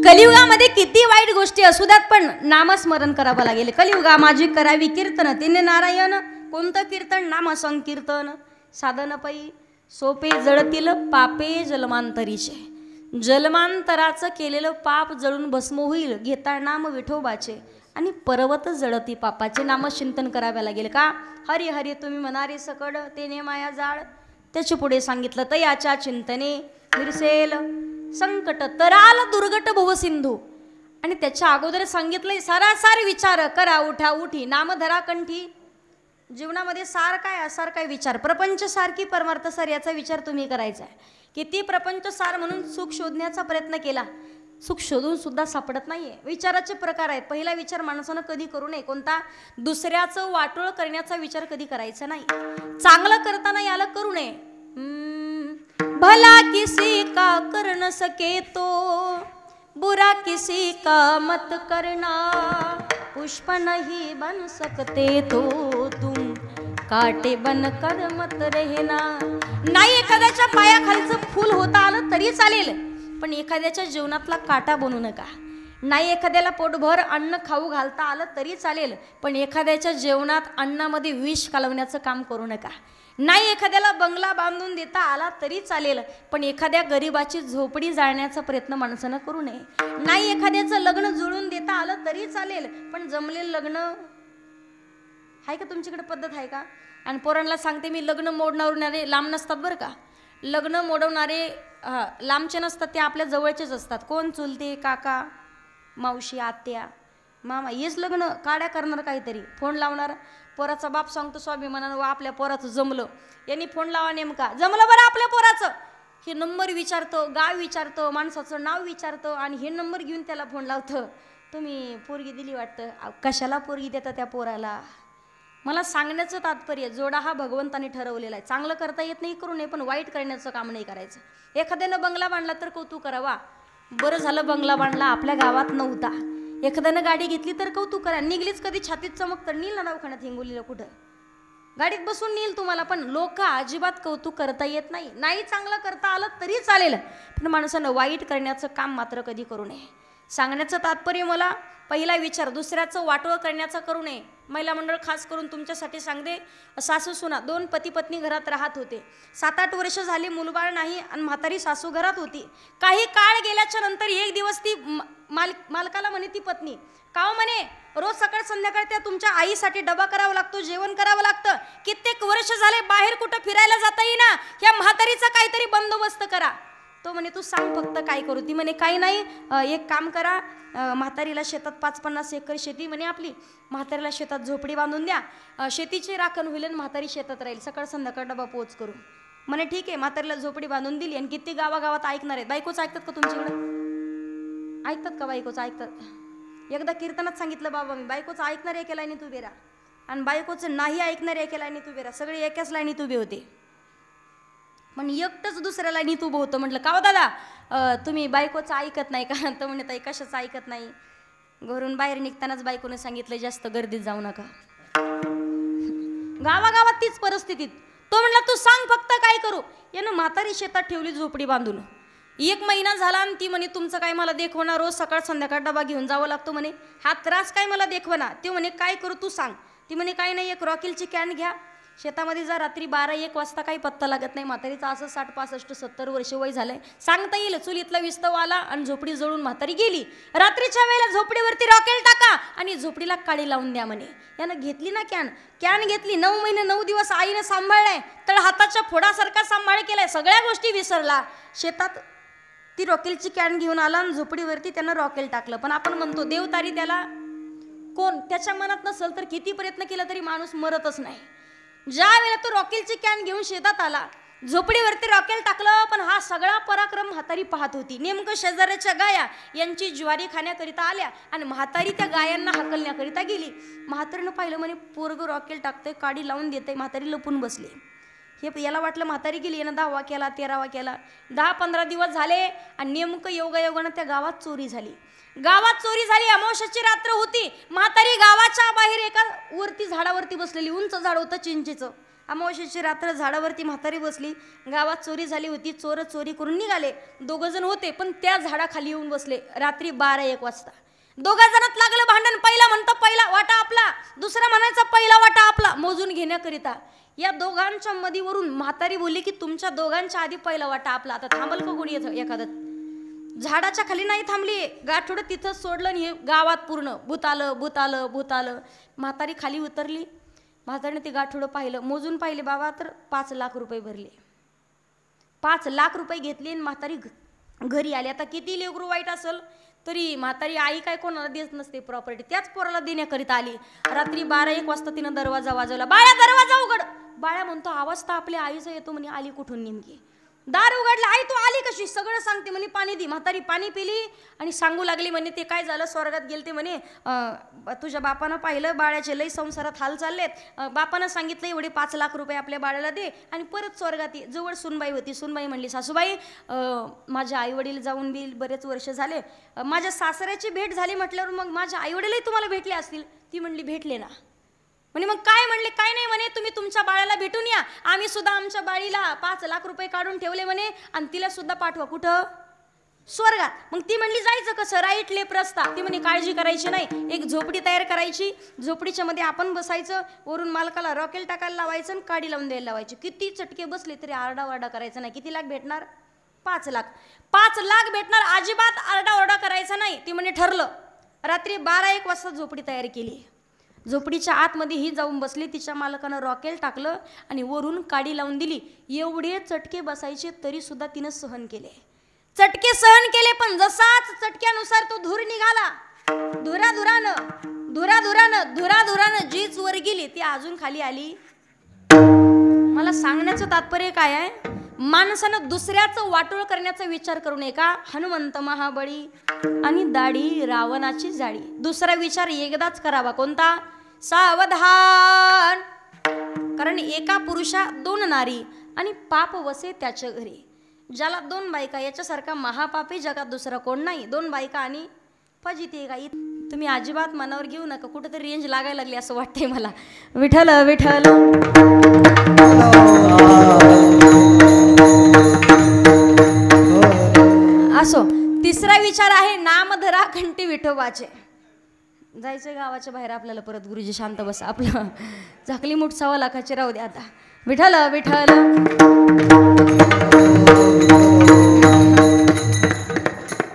कलियुगामध्ये किती वाईट गोष्टी असू द्यात, पण नामस्मरण करावं लागेल. कलियुगा माझी करावी कीर्तन तिने नारायण. कोणतं कीर्तन? नाम संकीर्तन. साधन पै सोपे जळतील पापे जन्मांतरीचे. जन्मांतराचं केलेलं पाप जळून भस्म होईल घेता नाम विठोबाचे आणि पर्वत जळती पापाचे. नामचिंतन करावे लागेल. का? हरी हरी तुम्ही म्हणारे सकड तेने माया जाळ. त्याच्या पुढे सांगितलं, तयाच्या चिंतने निरसेल संकट तराल दुर्गट भवसिंधू. आणि त्याच्या अगोदर सांगितलंय, सारासार विचार करा उठा उठी नाम धरा कंठी. जीवनामध्ये सार काय असार काय विचार, प्रपंच सार की परमार्थ सार याचा विचार तुम्ही करायचा आहे. किती प्रपंच सार म्हणून सुख शोधण्याचा प्रयत्न केला, सुख शोधून सुद्धा सापडत नाहीये. विचाराचे प्रकार आहेत. पहिला विचार माणसानं कधी करू नये, कोणता? दुसऱ्याचं वाटोळ करण्याचा विचार कधी करायचा नाही. चांगलं करताना याला करू नये. भला किसी का कर न सके तो बुरा किसी का मत करना, पुष्प नहीं बन सकते तो तुम काटे बन कर मत रहना. नाही एखाद्याच्या पायाखालचं फूल होता आलं तरी चालेल, पण एखाद्याच्या जीवनातला काटा बनू नका. नाही एखाद्याला पोटभर अन्न खाऊ घालता आलं तरी चालेल, पण एखाद्याच्या जेवणात अन्नामध्ये विष कालवण्याचं काम करू नका. नाही एखाद्याला बंगला बांधून देता आला तरी चालेल, पण एखाद्या गरीबाची झोपडी जाळण्याचा प्रयत्न माणसानं करू नये. नाही एखाद्याचं लग्न जुळून देता आलं तरी चालेल, पण जमलेलं लग्न आहे का? तुमच्याकडे पद्धत आहे का? आणि पोरांना सांगते मी, लग्न मोडणारे लांब नसतात बरं का. लग्न मोडवणारे लांबचे नसतात, ते आपल्या जवळचेच असतात. कोण? चुलते, काका, मावशी, आत्या, मामा. हेच लग्न काड्या करणार, काहीतरी फोन लावणार. पोराचा बाप सांगतो स्वाभिमानानं, वा आपल्या पोराचं जमलं. यांनी फोन लावा, नेमका जमलं बरं आपल्या पोराचं. हे नंबर विचारतो, गाव विचारतो, माणसाचं नाव विचारतं, आणि हे नंबर घेऊन त्याला फोन लावतं. तुम्ही पोरगी दिली वाटतं. कशाला पोरगी देता त्या पोराला? मला सांगण्याचं तात्पर्य, जोडा हा भगवंताने ठरवलेला आहे. चांगलं करता येत नाही करू नये, पण वाईट करण्याचं काम नाही करायचं. एखाद्यानं बंगला बांधला तर कौतुक करावा, बरं झालं बंगला बांधला, आपल्या गावात नव्हता. एखाद्यानं गाडी घेतली तर कौतुक करा. निघलीच कधी छातीत चमकतं, नील ना दवाखान्यात हिंगोलीला कुठं गाडीत बसून नेईल तुम्हाला, पण लोक अजिबात कौतुक करता येत नाही. नाही चांगलं करता आलं तरी चालेल, पण माणसानं वाईट करण्याचं काम मात्र कधी करू नये. सांगण्याचं तात्पर्य मला, पहिला विचार दुसऱ्याचं वाटोळ करण्याचा करू नये. महिला मंडळ खास करून तुमच्यासाठी सांगते. सासू सुना दोन पती पत्नी घरात राहत होते. 7-8 वर्ष झाली मूलबाळ नाही, आणि म्हातारी सासू घरात होती. काही काळ गेल्याच्या नंतर एक दिवस ती मालकाला म्हणे, ती पत्नी का हो म्हणे, रोज सकाळ संध्याकाळ त्या तुमच्या आईसाठी डबा करावा लागतो, जेवण करावं लागतं. कित्येक वर्ष झाले बाहेर कुठं फिरायला जाता येईना, या म्हातारीचा काहीतरी बंदोबस्त करा. तो म्हणे तू सांग फक्त काय करू. ती म्हणे काही नाही, एक काम करा, म्हातारीला शेतात 5-50 एकर शेती म्हणे आपली, म्हातारीला शेतात झोपडी बांधून द्या, शेतीची राखण होईल आणि म्हातारी शेतात राहील, सकाळ संध्याकाळ डबा पोच करू. म्हणे ठीक आहे. म्हातारीला झोपडी बांधून दिली. आणि किती गावागावात ऐकणार आहेत. बायकोच ऐकतात का तुमच्याकडे? ऐकतात का बायकोच? ऐकतात. एकदा कीर्तनात सांगितलं बाबा मी, बायकोचं ऐकणार एका लाईनीत उभे राहा, आणि बायकोचं नाही ऐकणार एका लाईनीत उभे राहा. सगळे एकाच लाईनीत उभे होते, पण एकटंच दुसऱ्या लाईनीत उभं होतं. म्हटलं का हो दादा, तुम्ही बायकोचं ऐकत नाही का? तर म्हणे ताई कशाचं ऐकत नाही. घरून बाहेर निघतानाच बायकोने सांगितलं जास्त गर्दीत जाऊ नका. गावागावात तीच परिस्थितीत. तो म्हणला तू सांग फक्त काय करू. यानं म्हातारी शेतात ठेवली झोपडी बांधून. 1 महिना झाला, आणि ती म्हणे तुमचं काय मला देखवना, रोज सकाळ संध्याकाळ डबा घेऊन जावं लागतो म्हणे, हा त्रास काय मला देखवना. ते म्हणे काय करू तू सांग. ती म्हणे काही नाही, एक रॉकेलची कॅन घ्या, शेतामध्ये जा, रात्री 12-1 वाजता काही पत्ता लागत नाही. म्हातारीचं असं 60-65-70 वर्ष वय झालंय, सांगता येईल. चुलीतला विस्तव आला आणि झोपडी जळून म्हातारी गेली. रात्रीच्या वेळेला झोपडीवरती रॉकेल टाका आणि झोपडीला काडी लावून द्या म्हणे. यानं घेतली ना कॅन घेतली. 9 महिने 9 दिवस आईने सांभाळलाय, तर हाताच्या फोडासारखा सांभाळ केलाय, सगळ्या गोष्टी विसरला. शेतात ती रॉकेलची कॅन घेऊन आला आणि झोपडीवरती त्यानं रॉकेल टाकलं. पण आपण म्हणतो देवतारी त्याला कोण, त्याच्या मनात नसेल तर किती प्रयत्न केला तरी माणूस मरतच नाही. ज्या वेळेला तो रॉकेलची कॅन घेऊन शेतात आला, झोपडीवरती रॉकेल टाकलं, पण हा सगळा पराक्रम म्हातारी पाहत होती. नेमकं शेजाऱ्याच्या गाया यांची ज्वारी खाण्याकरिता आल्या, आणि म्हातारी त्या गायांना हाकलण्याकरिता गेली. म्हातारीनं पाहिलं, म्हणे पोरग रॉकेल टाकतंय, काडी लावून देते. म्हातारी लपून बसली. हे याला वाटलं म्हातारी गेली, यानं 10वा केला, 13वा केला. 10-15 दिवस झाले, आणि नेमकं योगायोगानं त्या गावात चोरी झाली. अमावस्येची रात्र होती. म्हातारी गावाच्या बाहेर एका वरती झाडावरती बसलेली, उंच झाड होतं चिंचेचं. अमावस्येची रात्र झाडावरती म्हातारी बसली. गावात चोरी झाली होती. चोर चोरी करून निघाले. 2 जण होते, पण त्या झाडाखाली येऊन बसले रात्री 12-1 वाजता. 2 जणात लागलं भांडण. पहिला म्हणतो पहिला वाटा आपला, दुसरा म्हणायचा पहिला वाटा आपला, मोजून घेण्याकरिता. या दोघांच्या मधीवरून म्हातारी बोलली की तुमच्या दोघांच्या आधी पहिला वाटा आपला. आता थांबल का कोणी एखादं? झाडाच्या खाली नाही थांबली, गाठोडं तिथंच सोडलं, आणि हे गावात पूर्ण भूत आलं. म्हातारी खाली उतरली. म्हातारीने ते गाठोडं पाहिलं, मोजून पाहिले बाबा, तर 5 लाख रुपये भरले. 5 लाख रुपये घेतले, आणि म्हातारी घरी आली. आता किती लेकरू वाईट असेल, तरी म्हातारी आई काय कोणाला देत नसते प्रॉपर्टी, त्याच पोराला देण्याकरिता आली. रात्री 12-1 वाजता तिनं दरवाजा वाजवला. बाळा दरवाजा उघड. बाळा म्हणतो आवाज तर आपल्या आईचा येतो म्हणे, आली कुठून नेमकी. दार उघडला. आई तू आली कशी? सगळं सांगते म्हणे. पाणी दे. म्हातारी पाणी पिली आणि सांगू लागली म्हणे ते काय झालं, स्वर्गात गेलते म्हणे. तुझ्या बापानं पाहिलं बाळाचे लई संसारात हाल चाललेत. बापानं सांगितलं एवढे 5 लाख रुपये आपल्या बाळाला दे आणि परत स्वर्गात ये. जवळ सुनबाई होती. सुनबाई म्हणली सासूबाई माझे आई वडील जाऊन बिल बरेच वर्ष झाले, माझ्या सासऱ्याची भेट झाली म्हटल्यावर मग माझ्या आई वडीलही तुम्हाला भेटले असतील. ती म्हणली भेटले ना. म्हणे मग काय म्हणले? काय नाही म्हणे, तुम्ही तुमच्या बाळाला भेटून या. आम्ही सुद्धा आमच्या बाळीला 5 लाख रुपये काढून ठेवले म्हणे आणि तिला सुद्धा पाठवा. कुठं? स्वर्गात. मग ती म्हणली जायचं कसं? राईट लेफ्ट रस्ता. ती म्हणे काळजी करायची नाही, एक झोपडी तयार करायची, झोपडीच्या मध्ये आपण बसायचं, वरून मालकाला रॉकेल टाकायला लावायचं आणि काडी लावून द्यायला लावायची. किती चटके बसले तरी आरडाओरडा करायचा नाही. किती लाख भेटणार? 5 लाख. 5 लाख भेटणार, अजिबात आरडाओरडा करायचा नाही. ती म्हणे ठरलं. रात्री 12-1 वाजता झोपडी तयार केली. झोपडीच्या आतमध्ये ही जाऊन बसली. तिच्या मालकानं रॉकेल टाकलं आणि वरून काडी लावून दिली. एवढे चटके बसायचे तरी सुद्धा तिनं सहन केले. चटके सहन केले, पण जसाच चटक्यानुसार तो धूर निघाला, धुराधुरानं जीच वर गेली ती अजून खाली आली. मला सांगण्याचं तात्पर्य काय आहे? माणसानं दुसऱ्याचं वाटोळ करण्याचा विचार करू नये का? हनुमंत महाबळी आणि दाढी रावणाची जाळी. दुसरा विचार एकदाच करावा. कोणता? सावधान. कारण एका पुरुषा 2 नारी आणि पाप वसे त्याच्या घरी. ज्याला 2 बायका, याच्यासारखा महापापी जगात दुसरा कोण नाही. 2 बायका आणि फजिती गाई. तुम्ही अजिबात मनावर घेऊ नका. कुठेतरी रेंज लागायला लागली असं वाटतंय मला. विठ्ठल विठ्ठल. असो. तिसरा विचार आहे नामधरा कंठी विठोबाचे. जायचं गावाच्या बाहेर आपल्याला परत. गुरुजी शांत बसा. आपलं झाकली मुठ 1.25 लाखाची राहू द्या आता. विठ्ठल विठ्ठल.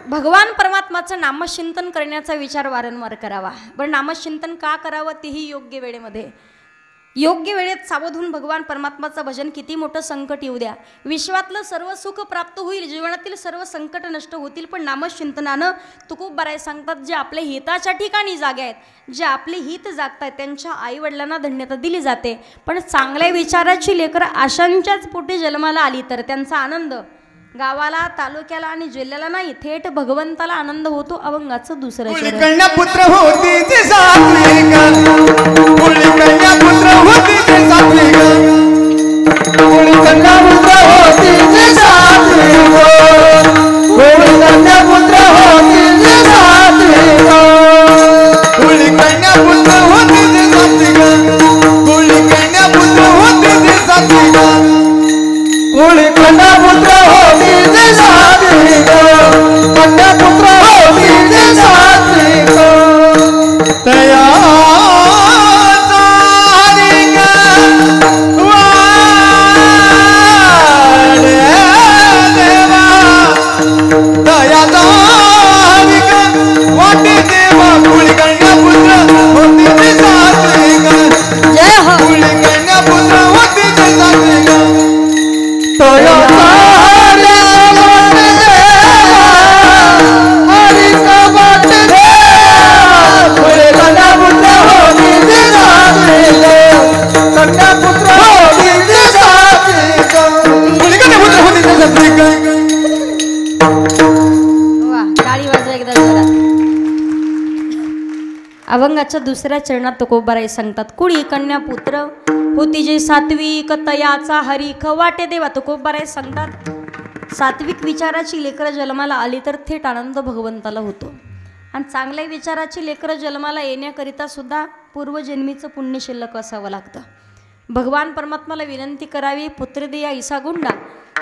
भगवान परमात्माचं नामचिंतन करण्याचा विचार वारंवार करावा. बरं नामचिंतन का करावं तेही योग्य वेळेमध्ये, योग्य वेळेत सावधून भगवान परमात्माचं भजन. किती मोठं संकट येऊ द्या, विश्वातलं सर्व सुख प्राप्त होईल, जीवनातील सर्व संकट नष्ट होतील, पण नामचिंतनानं तुकोबाराय सांगतात जे आपल्या हिताच्या ठिकाणी जागे आहेत, जे आपले हित जागतात त्यांच्या आईवडिलांना धन्यता दिली जाते. पण चांगल्या विचाराची लेकरं आशांच्याच पोटी जन्माला आली तर त्यांचा आनंद गावाला, तालुक्याला आणि जिल्ह्याला नाही, थेट भगवंताला आनंद होतो. अभंगाचं दुसरं कन्या पुत्र होती ते सात्विक, कन्या पुत्र होती ते सात्विक, कन्या पुत्र होती ते सात्विक, कन्या पुत्र होती ते सात्विक, कन्या पुत्र होती ते सात्विक, कन्या पुत्र होती ते सात्विक, कन्या पुत्र होती ते सात्विक, कन्या पुत्र होती ते सात्विक, तया सारिक वाडे देवा, तया सारिक वाटे देवा, कुळी कन्या पुत्र होती ते सात्विक, जय हो. कुळी कन्या पुत्र होती ते सात्विक, तया अभंगाच्या दुसऱ्या चरणात तुकोबाराय सांगतात कुळी कन्या पुत्र होती जे सात्विक, तयाचा हरिख वाटे देवा. तुकोबाराय सांगतात सात्विक विचाराची लेकरं जन्माला आली तर थेट आनंद भगवंताला होतो. आणि चांगल्या विचाराची लेकरं जन्माला येण्याकरिता सुद्धा पूर्वजन्मीचं पुण्य शिल्लक असावं लागतं. भगवान परमात्माला विनंती करावी, पुत्र दे ऐसा गुंडा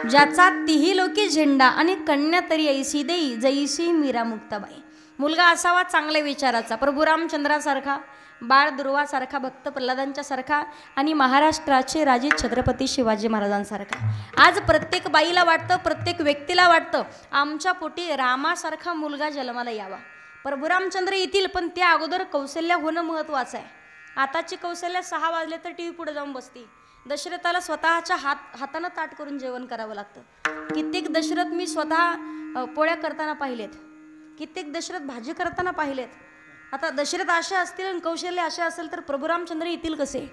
ज्याचा तिही लोकी झेंडा, आणि कन्या तरी ऐसी देई जैसी मीरा मुक्ताबाई. मुलगा असावा चांगल्या विचाराचा, प्रभू रामचंद्रासारखा, बाळ दुर्वासारखा, भक्त प्रल्हादांच्या सारखा, आणि महाराष्ट्राचे राजे छत्रपती शिवाजी महाराजांसारखा. आज प्रत्येक बाईला वाटतं, प्रत्येक व्यक्तीला वाटतं आमच्या पोटी रामासारखा मुलगा जन्माला यावा. प्रभू रामचंद्र येतील, पण त्या अगोदर कौशल्य होणं महत्त्वाचं आहे. आताची कौशल्य 6 वाजले तर टी व्ही पुढे जाऊन बसती. दशरथाला स्वतःच्या हातानं ताट करून जेवण करावं लागतं. कित्येक दशरथ मी स्वतः पोळ्या करताना पाहिलेत. कित्येक दशरथ भाजी करताना पाहिलेत. आता दशरथ असे असतील आणि कौशल्य असे असेल तर प्रभू रामचंद्र येतील कसे?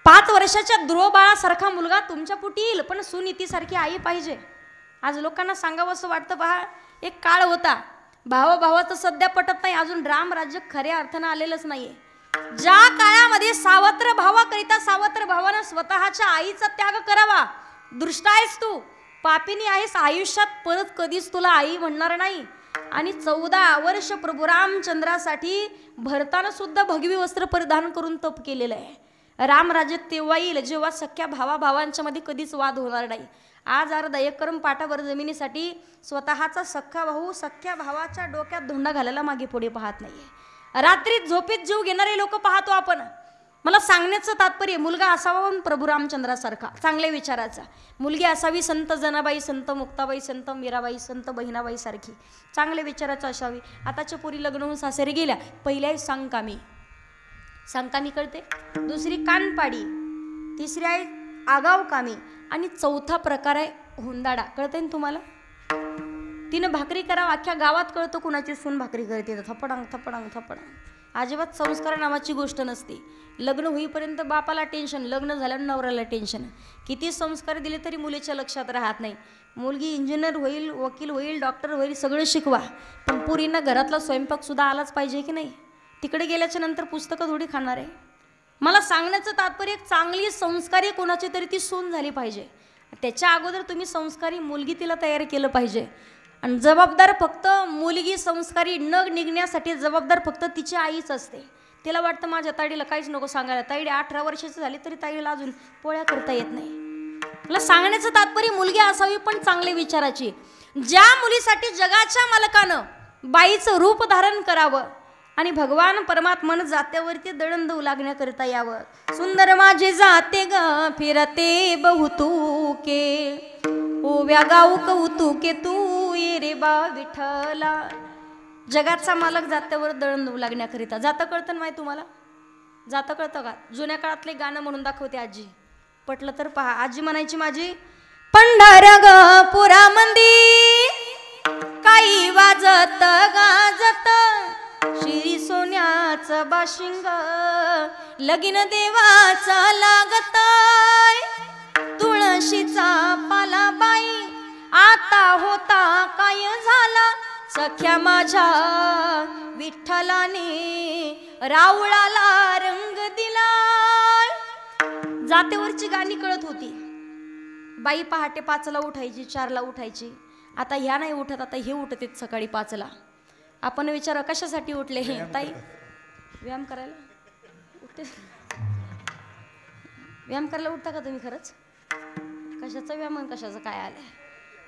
5 वर्षाच्या ध्रुव बाळासारखा मुलगा तुमच्या पोटी येईल, पण सुनीतीसारखी आई पाहिजे. आज लोकांना सांगावं असं वाटतं, पहा एक काळ होता, भावाभावाचं सध्या पटत नाही, अजून रामराज्य खऱ्या अर्थानं आलेलंच नाहीये. ज्या काळामध्ये सावत्र भावाकरिता सावत्र भावानं स्वतःच्या आईचा त्याग करावा. दुष्ट आहेस तू, पापिनी आहेस, आयुष्यात परत कधीच तुला आई म्हणणार नाही. आणि 14 वर्ष प्रभू रामचंद्रासाठी भरताना सुद्धा भगवी वस्त्र परिधान करून तप केलेलं आहे. रामराज्य तेव्हा येईल जेव्हा सख्या भावाभावांच्या मध्ये कधीच वाद होणार नाही. आज अर्धा एकरम पाटावर जमिनीसाठी स्वतःचा सख्खा भाऊ सख्या भावाच्या डोक्यात धोंडा घालायला मागे पुढे पाहत नाहीये. रात्रीत झोपेत जीव घेणारे लोक पाहतो आपण. मला सांगण्याचं तात्पर्य, मुलगा असावा प्रभू रामचंद्रासारखा चांगल्या विचाराचा, मुलगी असावी संत जनाबाई, संत मुक्ताबाई, संत मीराबाई, संत बहिणाबाई सारखी चांगल्या विचाराचं असावी. आताच्या पोरी लग्न होऊन सासरी गेल्या, पहिल्या सांगकामी, सांगकामी कळते, दुसरी कानपाडी, तिसरी आहे आगाव कामी आणि चौथा प्रकार आहे हुंदाडा. कळतंय ना तुम्हाला? तिनं भाकरी करावं, अख्ख्या गावात कळतं कुणाची सून भाकरी करते, थपडांग थपडांग थपडांग. अजिबात संस्कार नावाची गोष्ट नसते. लग्न होईपर्यंत बापाला टेन्शन, लग्न झाल्यावर नवऱ्याला टेन्शन. किती संस्कार दिले तरी मुलीच्या लक्षात राहत नाही. मुलगी इंजिनियर होईल, वकील होईल, डॉक्टर होईल, सगळं शिकवा, पण पोरींना घरातला स्वयंपाक सुद्धा आलाच पाहिजे की नाही? तिकडे गेल्याच्या नंतर पुस्तकं थोडी खाणार आहे. मला सांगण्याचं तात्पर्य, एक चांगली संस्कारी कोणाची तरी ती सून झाली पाहिजे. त्याच्या अगोदर तुम्ही संस्कारी मुलगी तिला तयार केलं पाहिजे. आणि जबाबदार फक्त मुलगी संस्कारी न निघण्यासाठी जबाबदार फक्त तिची आईच असते. तिला वाटतं माझ्या ताईला काहीच नको सांगायला, ताईडी 18 वर्षाची झाली तरी ताईला अजून पोळ्या करता येत नाही. मला सांगण्याचं तात्पर्य, मुलगी असावी पण चांगल्या विचाराची. ज्या मुलीसाठी जगाच्या मालकानं बाईचं रूप धारण करावं आणि भगवान परमात्मानं जात्यावरती दळण देऊ लागण्याकरिता यावं. सुंदर माझे जाते ग फिरते बहुतुके, ओव्या गाऊ कौतुके तू ये रे बा विठ्ठला. जगाचा मालक जात्यावर दळण देऊ लागण्याकरिता. जातं कळतं माहिती तुम्हाला? जातं कळतं का? जुन्या काळातले गाणं म्हणून दाखवते आजी, पटलं तर पहा. आजी म्हणायची माझी, पंढर ग पुरा मंदी काही वाजत गाजत, श्री सोन्याचं बाशिंग लगीन देवाचा लागत, तुळशीचा पाला बाई आता होता काय झाला, सख्या माझ्या विठ्ठलाने रावळाला रंग दिला. जातेवरची गाणी कळत होती. बाई पहाटे 5ला उठायची, 4ला उठायची. आता ह्या नाही उठत, आता हे उठत आहेत सकाळी 5ला. आपण विचार कशासाठी उठले हे ताई? व्यायाम करायला उठते? व्यायाम करायला उठता का तुम्ही खरंच? कशाचा व्यायाम आणि कशाचं काय आलंय?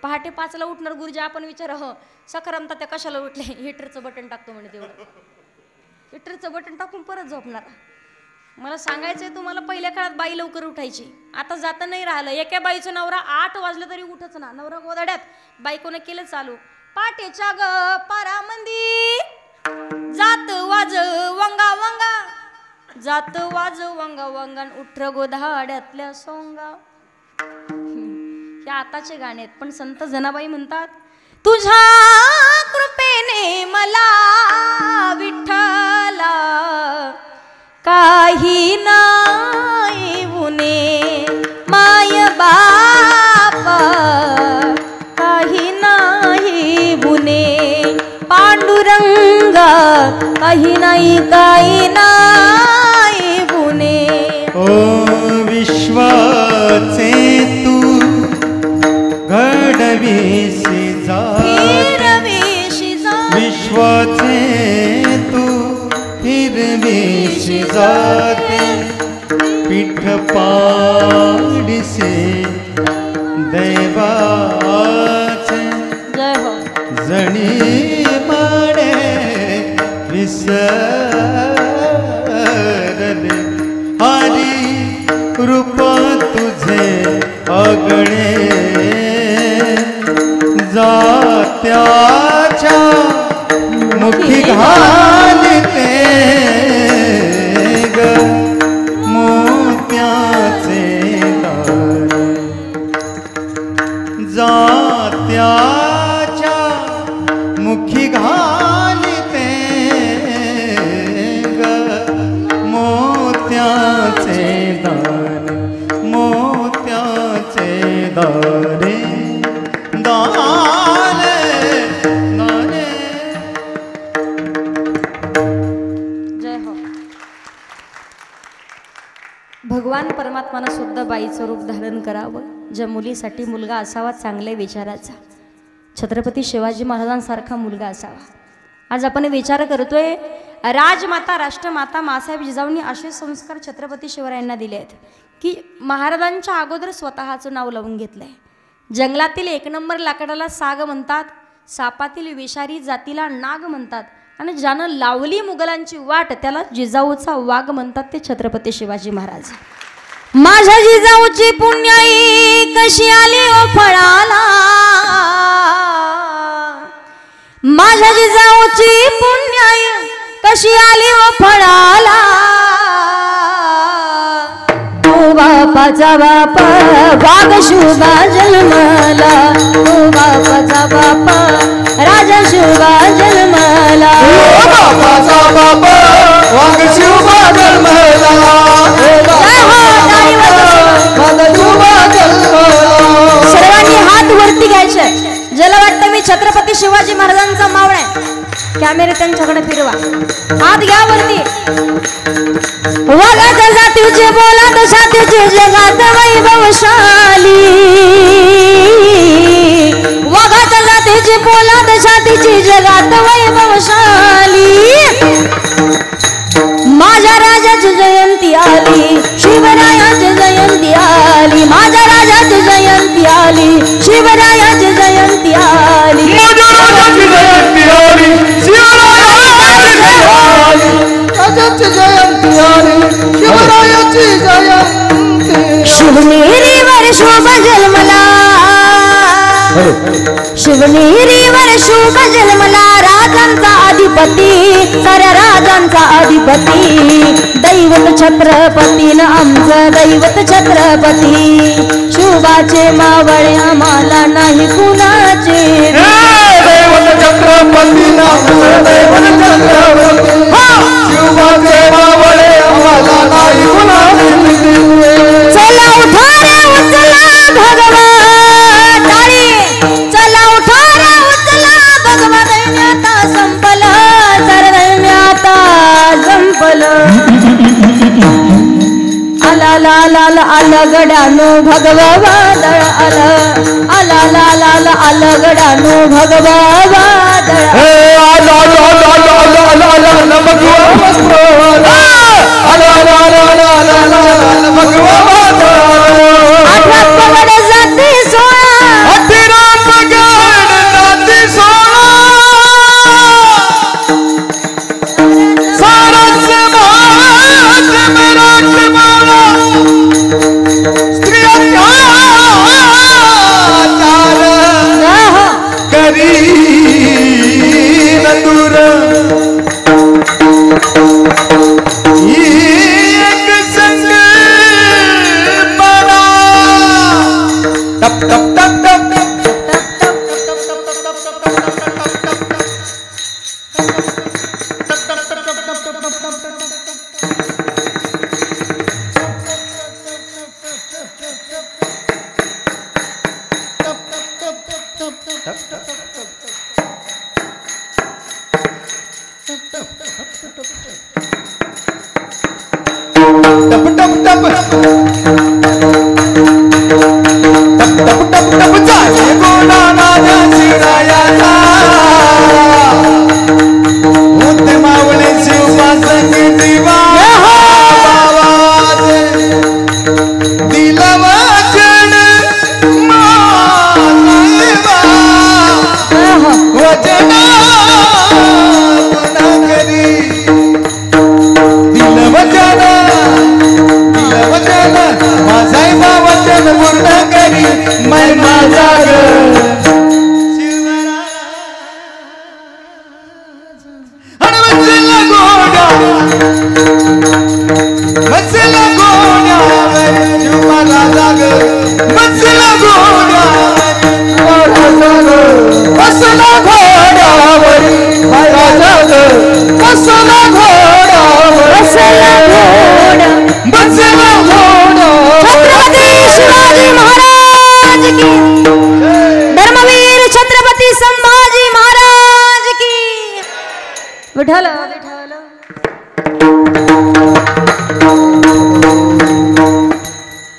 पहाटे 5ला उठणार गुरुजी. आपण विचार, हो सकारामता त्या कशाला उठले? हिटरचं बटन टाकतो म्हणे, तेवढं हिटरचं बटन टाकून परत झोपणार. मला सांगायचंय तुम्हाला, पहिल्या काळात बाई लवकर उठायची, आता जाता नाही राहिलं. एका बाईचं नवरा 8 वाजले तरी उठच ना. नवरा गोदाड्यात, बायकोनं केलं चालू. पाटेच्या ग पारामंदी जात वाज वंगा वंगा, जात वाज वंगा वंगा, उठ्र गोधाड्यातल्या सोंगा. हे आताचे गाणे आहेत. पण संत जनाबाई म्हणतात, तुझ्या कृपेने मला विठ्ठला काही नाही उणे, माय बापा काही नाही उणे, पांडुरंगा काही नाही उणे. ओ विश्वाचे तू घडविशी जाते, विश्वाचे तू फिरविशी जाते, पीठ पाडिसे दैवाचे जणी माडे विसरले, हरी रूप तुझे अगणे जात्याच्या मुखी घालते ग मोत्याचे दार, भगवान परमात्मानं सुद्धा बाईचं रूप धारण करावं. ज्या मुलीसाठी मुलगा असावा चांगल्या विचाराचा, छत्रपती शिवाजी महाराजांसारखा मुलगा असावा. आज आपण विचार करतोय, राजमाता राष्ट्रमाता मासाहेब जिजाऊंनी असे संस्कार छत्रपती शिवरायांना दिले आहेत की महाराजांच्या अगोदर स्वतःचं नाव लावून घेतलंय. जंगलातील एक नंबर लाकडाला साग म्हणतात, सापातील विषारी जातीला नाग म्हणतात, आणि ज्यानं लावली मुघलांची वाट त्याला जिजाऊचा वाघ म्हणतात, ते छत्रपती शिवाजी महाराज. माझ्या जिजाऊची पुण्याई कशी आली ओ फळाला, माझ्या जिजाऊची पुण्याई कशी आली ओ फळाला. ओ बापाचा बाप वाघ शुभा जन्मला, ओ बापाचा बाप राजा शुभा जन्मला, ओ बापाचा बाप वाघ शिवबा जन्मला, सर्वांनी हात वरती घ्यायचे. ज्याला वाटतं मी छत्रपती शिवाजी महाराजांचा मावळा आहे, कॅमेरे त्यांच्याकडे फिरवा, हात घ्या वरती. वाघाच्या जातीचे बोलात छातीचे जगात वैभवशाली, वाघाच्या जातीचे बोलात छातीचे जगात वैभवशाली. माझ्या राजाची जयंती आली, शिवरायाची जयंती आली, माझ्या राजाची जयंती आली, शिवरायाची जयंती आली, माझ्या राजाची जयंती आली, राजाची जयंती आली, शिवरायाची जयंती. शिवनेरीवर शुभ जन्मला, शिवनेरीवर शुभ जन्मला, राजांचा अधिपती, साऱ्या राजांचा अधिपती, दैवत छत्रपतीन आमचं दैवत छत्रपती. शुभाचे मावळे आम्हाला नाही कुणाचे, दैवत छत्रपती नामचं दैवत छत्रपती, शिवाचे मावळे आम्हाला नाही कुणाचे. चला उठा रे उचला भगवा टाळी, चला उठा रे उचला भगवा, दैन्याता संपलं, सर दैन्याता संपलं. आला ला ला ला आलं गडानो भगवा वादळ आलं, आला ला ला ला आलं गडानो भगवा वादळ. आठवा पगड जाती सोळा, दिल वचन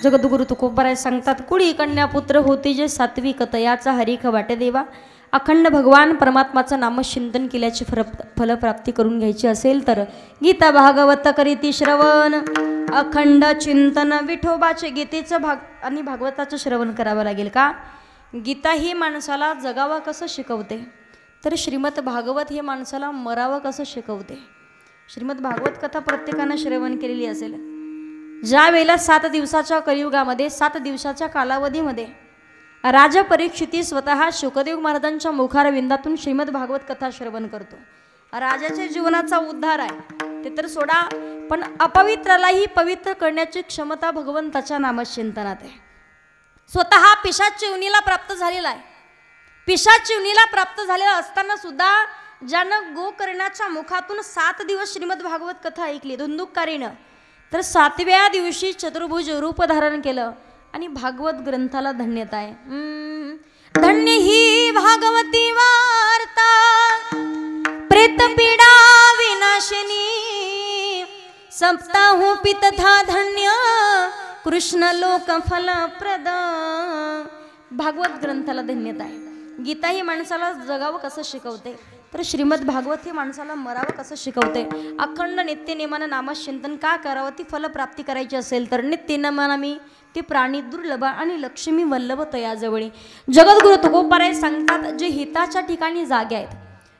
जगद्गुरु तुकोबाराय सांगतात, कुळी कन्या पुत्र होती जे सात्विक तयाचा हरिख वाटे देवा. अखंड भगवान परमात्माचं नामचिंतन केल्याची फलप्राप्ती करून घ्यायची असेल तर गीता भागवत करीती श्रवण. अखंड चिंतन विठोबाचे गीतेचं आणि भागवताचं श्रवण करावं लागेल. का? गीता ही माणसाला जगावं कसं शिकवते, तर श्रीमद भागवत हे माणसाला मरावं कसं शिकवते. श्रीमद भागवत कथा प्रत्येकानं श्रवण केलेली असेल. ज्या वेळेला 7 दिवसाच्या कलियुगामध्ये 7 दिवसाच्या कालावधीमध्ये राजा परीक्षिती स्वतः शुकदेव महाराजांच्या मुखारविंदातून श्रीमद भागवत कथा श्रवण करतो. राजाच्या जीवनाचा उद्धार आहे ते तर सोडा, पण अपवित्रालाही पवित्र करण्याची क्षमता भगवंताच्या नामचिंतनात आहे. स्वतः पिशाच चिवणीला प्राप्त झालेला आहे. पिशाच चिवणीला प्राप्त झालेला असताना सुद्धा ज्यानं गोकर्णाच्या मुखातून 7 दिवस श्रीमद भागवत कथा ऐकली धुंदुककारीनं, तर 7व्या दिवशी चतुर्भुज रूप धारण केलं आणि भागवत ग्रंथाला धन्यता आहे. धन्य ही भागवती वार्ता प्रेतपीडा विनाशिनी. सप्ताहोपि तथा धन्य कृष्ण लोक फलप्रद. भागवत ग्रंथाला धन्यता आहे. गीता ही माणसाला जगावं कसं शिकवते, तर श्रीमद भागवत ही माणसाला मरावं कसं शिकवते. अखंड नित्यनेमानं नामचिंतन का करावं, ती फलप्राप्ती करायची असेल तर नित्यनेमानामी ते प्राणी दुर्लभ आणि लक्ष्मी वल्लभ तयाजवळी. जगद्गुरु तुकोबाराय सांगतात, जे हिताच्या ठिकाणी जागे आहेत,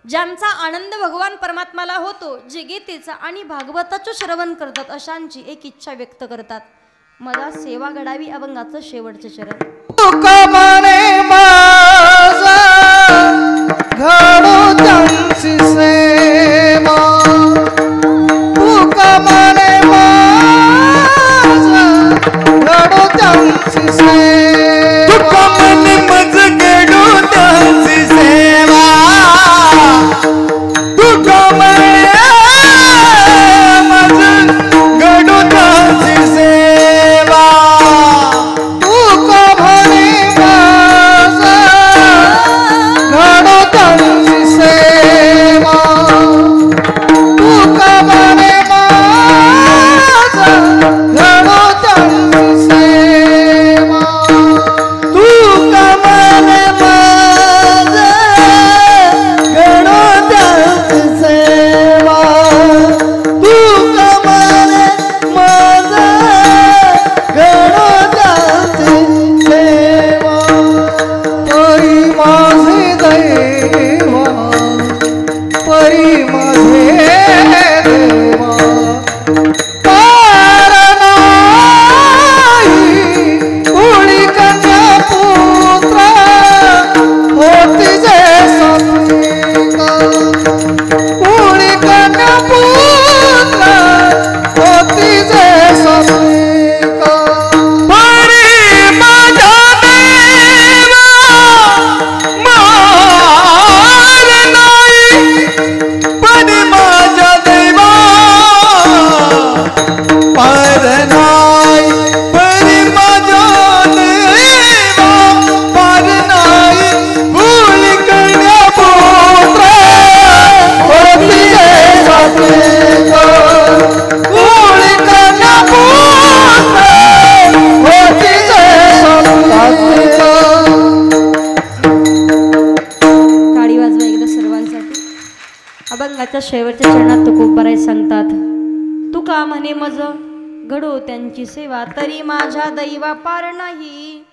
ज्यांचा आनंद भगवान परमात्माला होतो, जे गीतेचं आणि भागवताचं श्रवण करतात, अशांची एक इच्छा व्यक्त करतात, मला सेवा घडावी. अभंगाचं शेवटचे चरण. तुका म्हणे माझा घडो त्यांची सेवा. तुका म्हणे माझा घडो त्यांची सेवा. तुका म्हणे मज घडो त्यांची सेवा. तुका म्हणे मज घडो त्यांची सेवा. तुका म्हणे माझा घडो त्यांची सेवा. तुका म्हणे माझा घडो त्यांची सेवा. तुका म्हणे माझा घडो त्यांची सेवा. तुका म्हणे माझा घडो त्यांची सेवा. परी माझे दैवा, परी माझे देवा. पार नाही कुळी कन्या पुत्र होती जे सात्विका. कुळी कन्या पुत्र होती जे सात्विका. परी माझा देवा मार नाही. परी माझा देवा पार नाही. परी माझा देवा पार नाही. कुळी कन्या पुत्र होती जे सात्विका. कुळी कन्या पुत्र होती जे सात्विका. टाळी वाजवा एकदा सर्वांसाठी. अभंगाच्या शेवटच्या चरणात तुकोबाराय सांगतात, तुका म्हणे मज घडो त्यांची सेवा. तरी माझ्या दैवा पार नाही.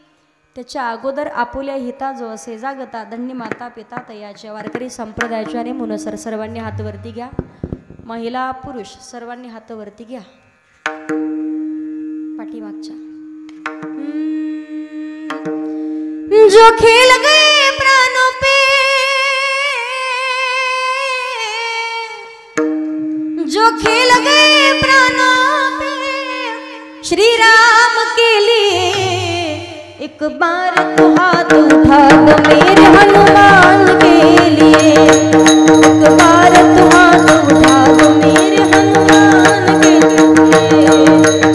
त्याच्या अगोदर आपुल्या हिता जो असे जागता. धन्य माता पिता तयाच्या. वारकरी संप्रदायाच्या आणि मुनसर सर्वांनी हात वरती घ्या. महिला पुरुष सर्वांनी हात वरती घ्या. पाठीमागच्या. जो खेल गए प्राणों पे, जो खेल गए प्राणों पे श्री राम के लिए, एक बार तो हाथ उठा दो मेरे हनुमान के लिए. एक बार तो हाथ उठा दो मेरे हनुमान के लिए.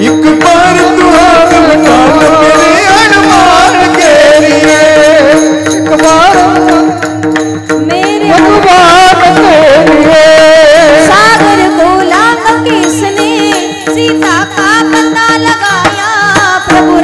एक बार तू हाथ उठा दो मेरे हनुमान के लिए. एक बार मेरे हनुमान के लिए. सागर गोला का किसने सीता का पता लगाया. प्रभु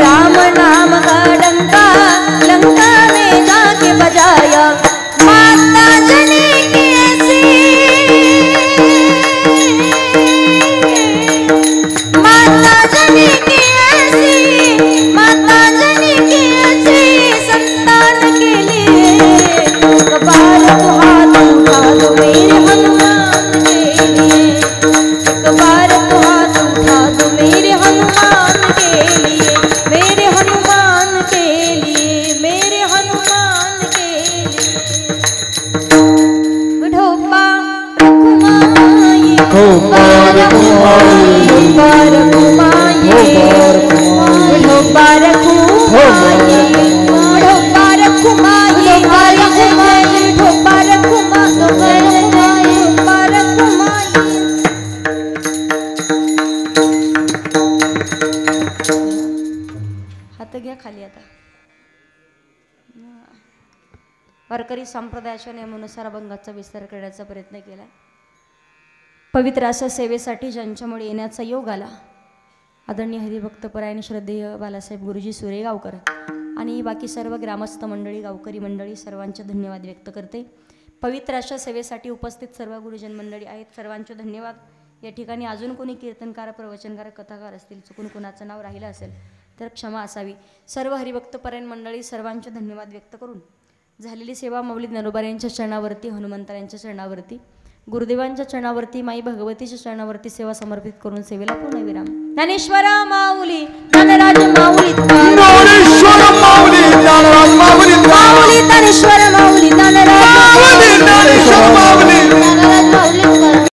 इथं घ्या खाली आता. वारकरी संप्रदायाच्या नियमानुसार अभंगाचा विस्तार करण्याचा प्रयत्न केला. पवित्र अशा सेवेसाठी ज्यांच्यामुळे येण्याचा योग आला आदरणीय हरिभक्तपरायण श्रद्धेय बालासाहेब गुरुजी सुरेगावकर आणि बाकी सर्व ग्रामस्थ मंडळी गावकरी मंडळी सर्वांचे धन्यवाद व्यक्त करते. पवित्र अशा सेवेसाठी उपस्थित सर्व गुरुजन मंडळी आहेत, सर्वांचे धन्यवाद. या ठिकाणी अजून कोणी कीर्तनकार प्रवचनकार कथाकार असतील, चुकून कोणाचं नाव राहिलं असेल तर क्षमा असावी. सर्व हरिभक्तपरायण मंडळी सर्वांचे धन्यवाद व्यक्त करून झालेली सेवा मौलिद नरोबा यांच्या चरणावरती, हनुमंतरायांच्या चरणावरती, गुरुदेवांच्या चरणावरती, माई भगवतीच्या चरणावरती सेवा समर्पित करून सेवेला पूर्णविराम. ज्ञानेश्वरा माऊली, ज्ञानराज माऊली, ज्ञानेश्वर माऊली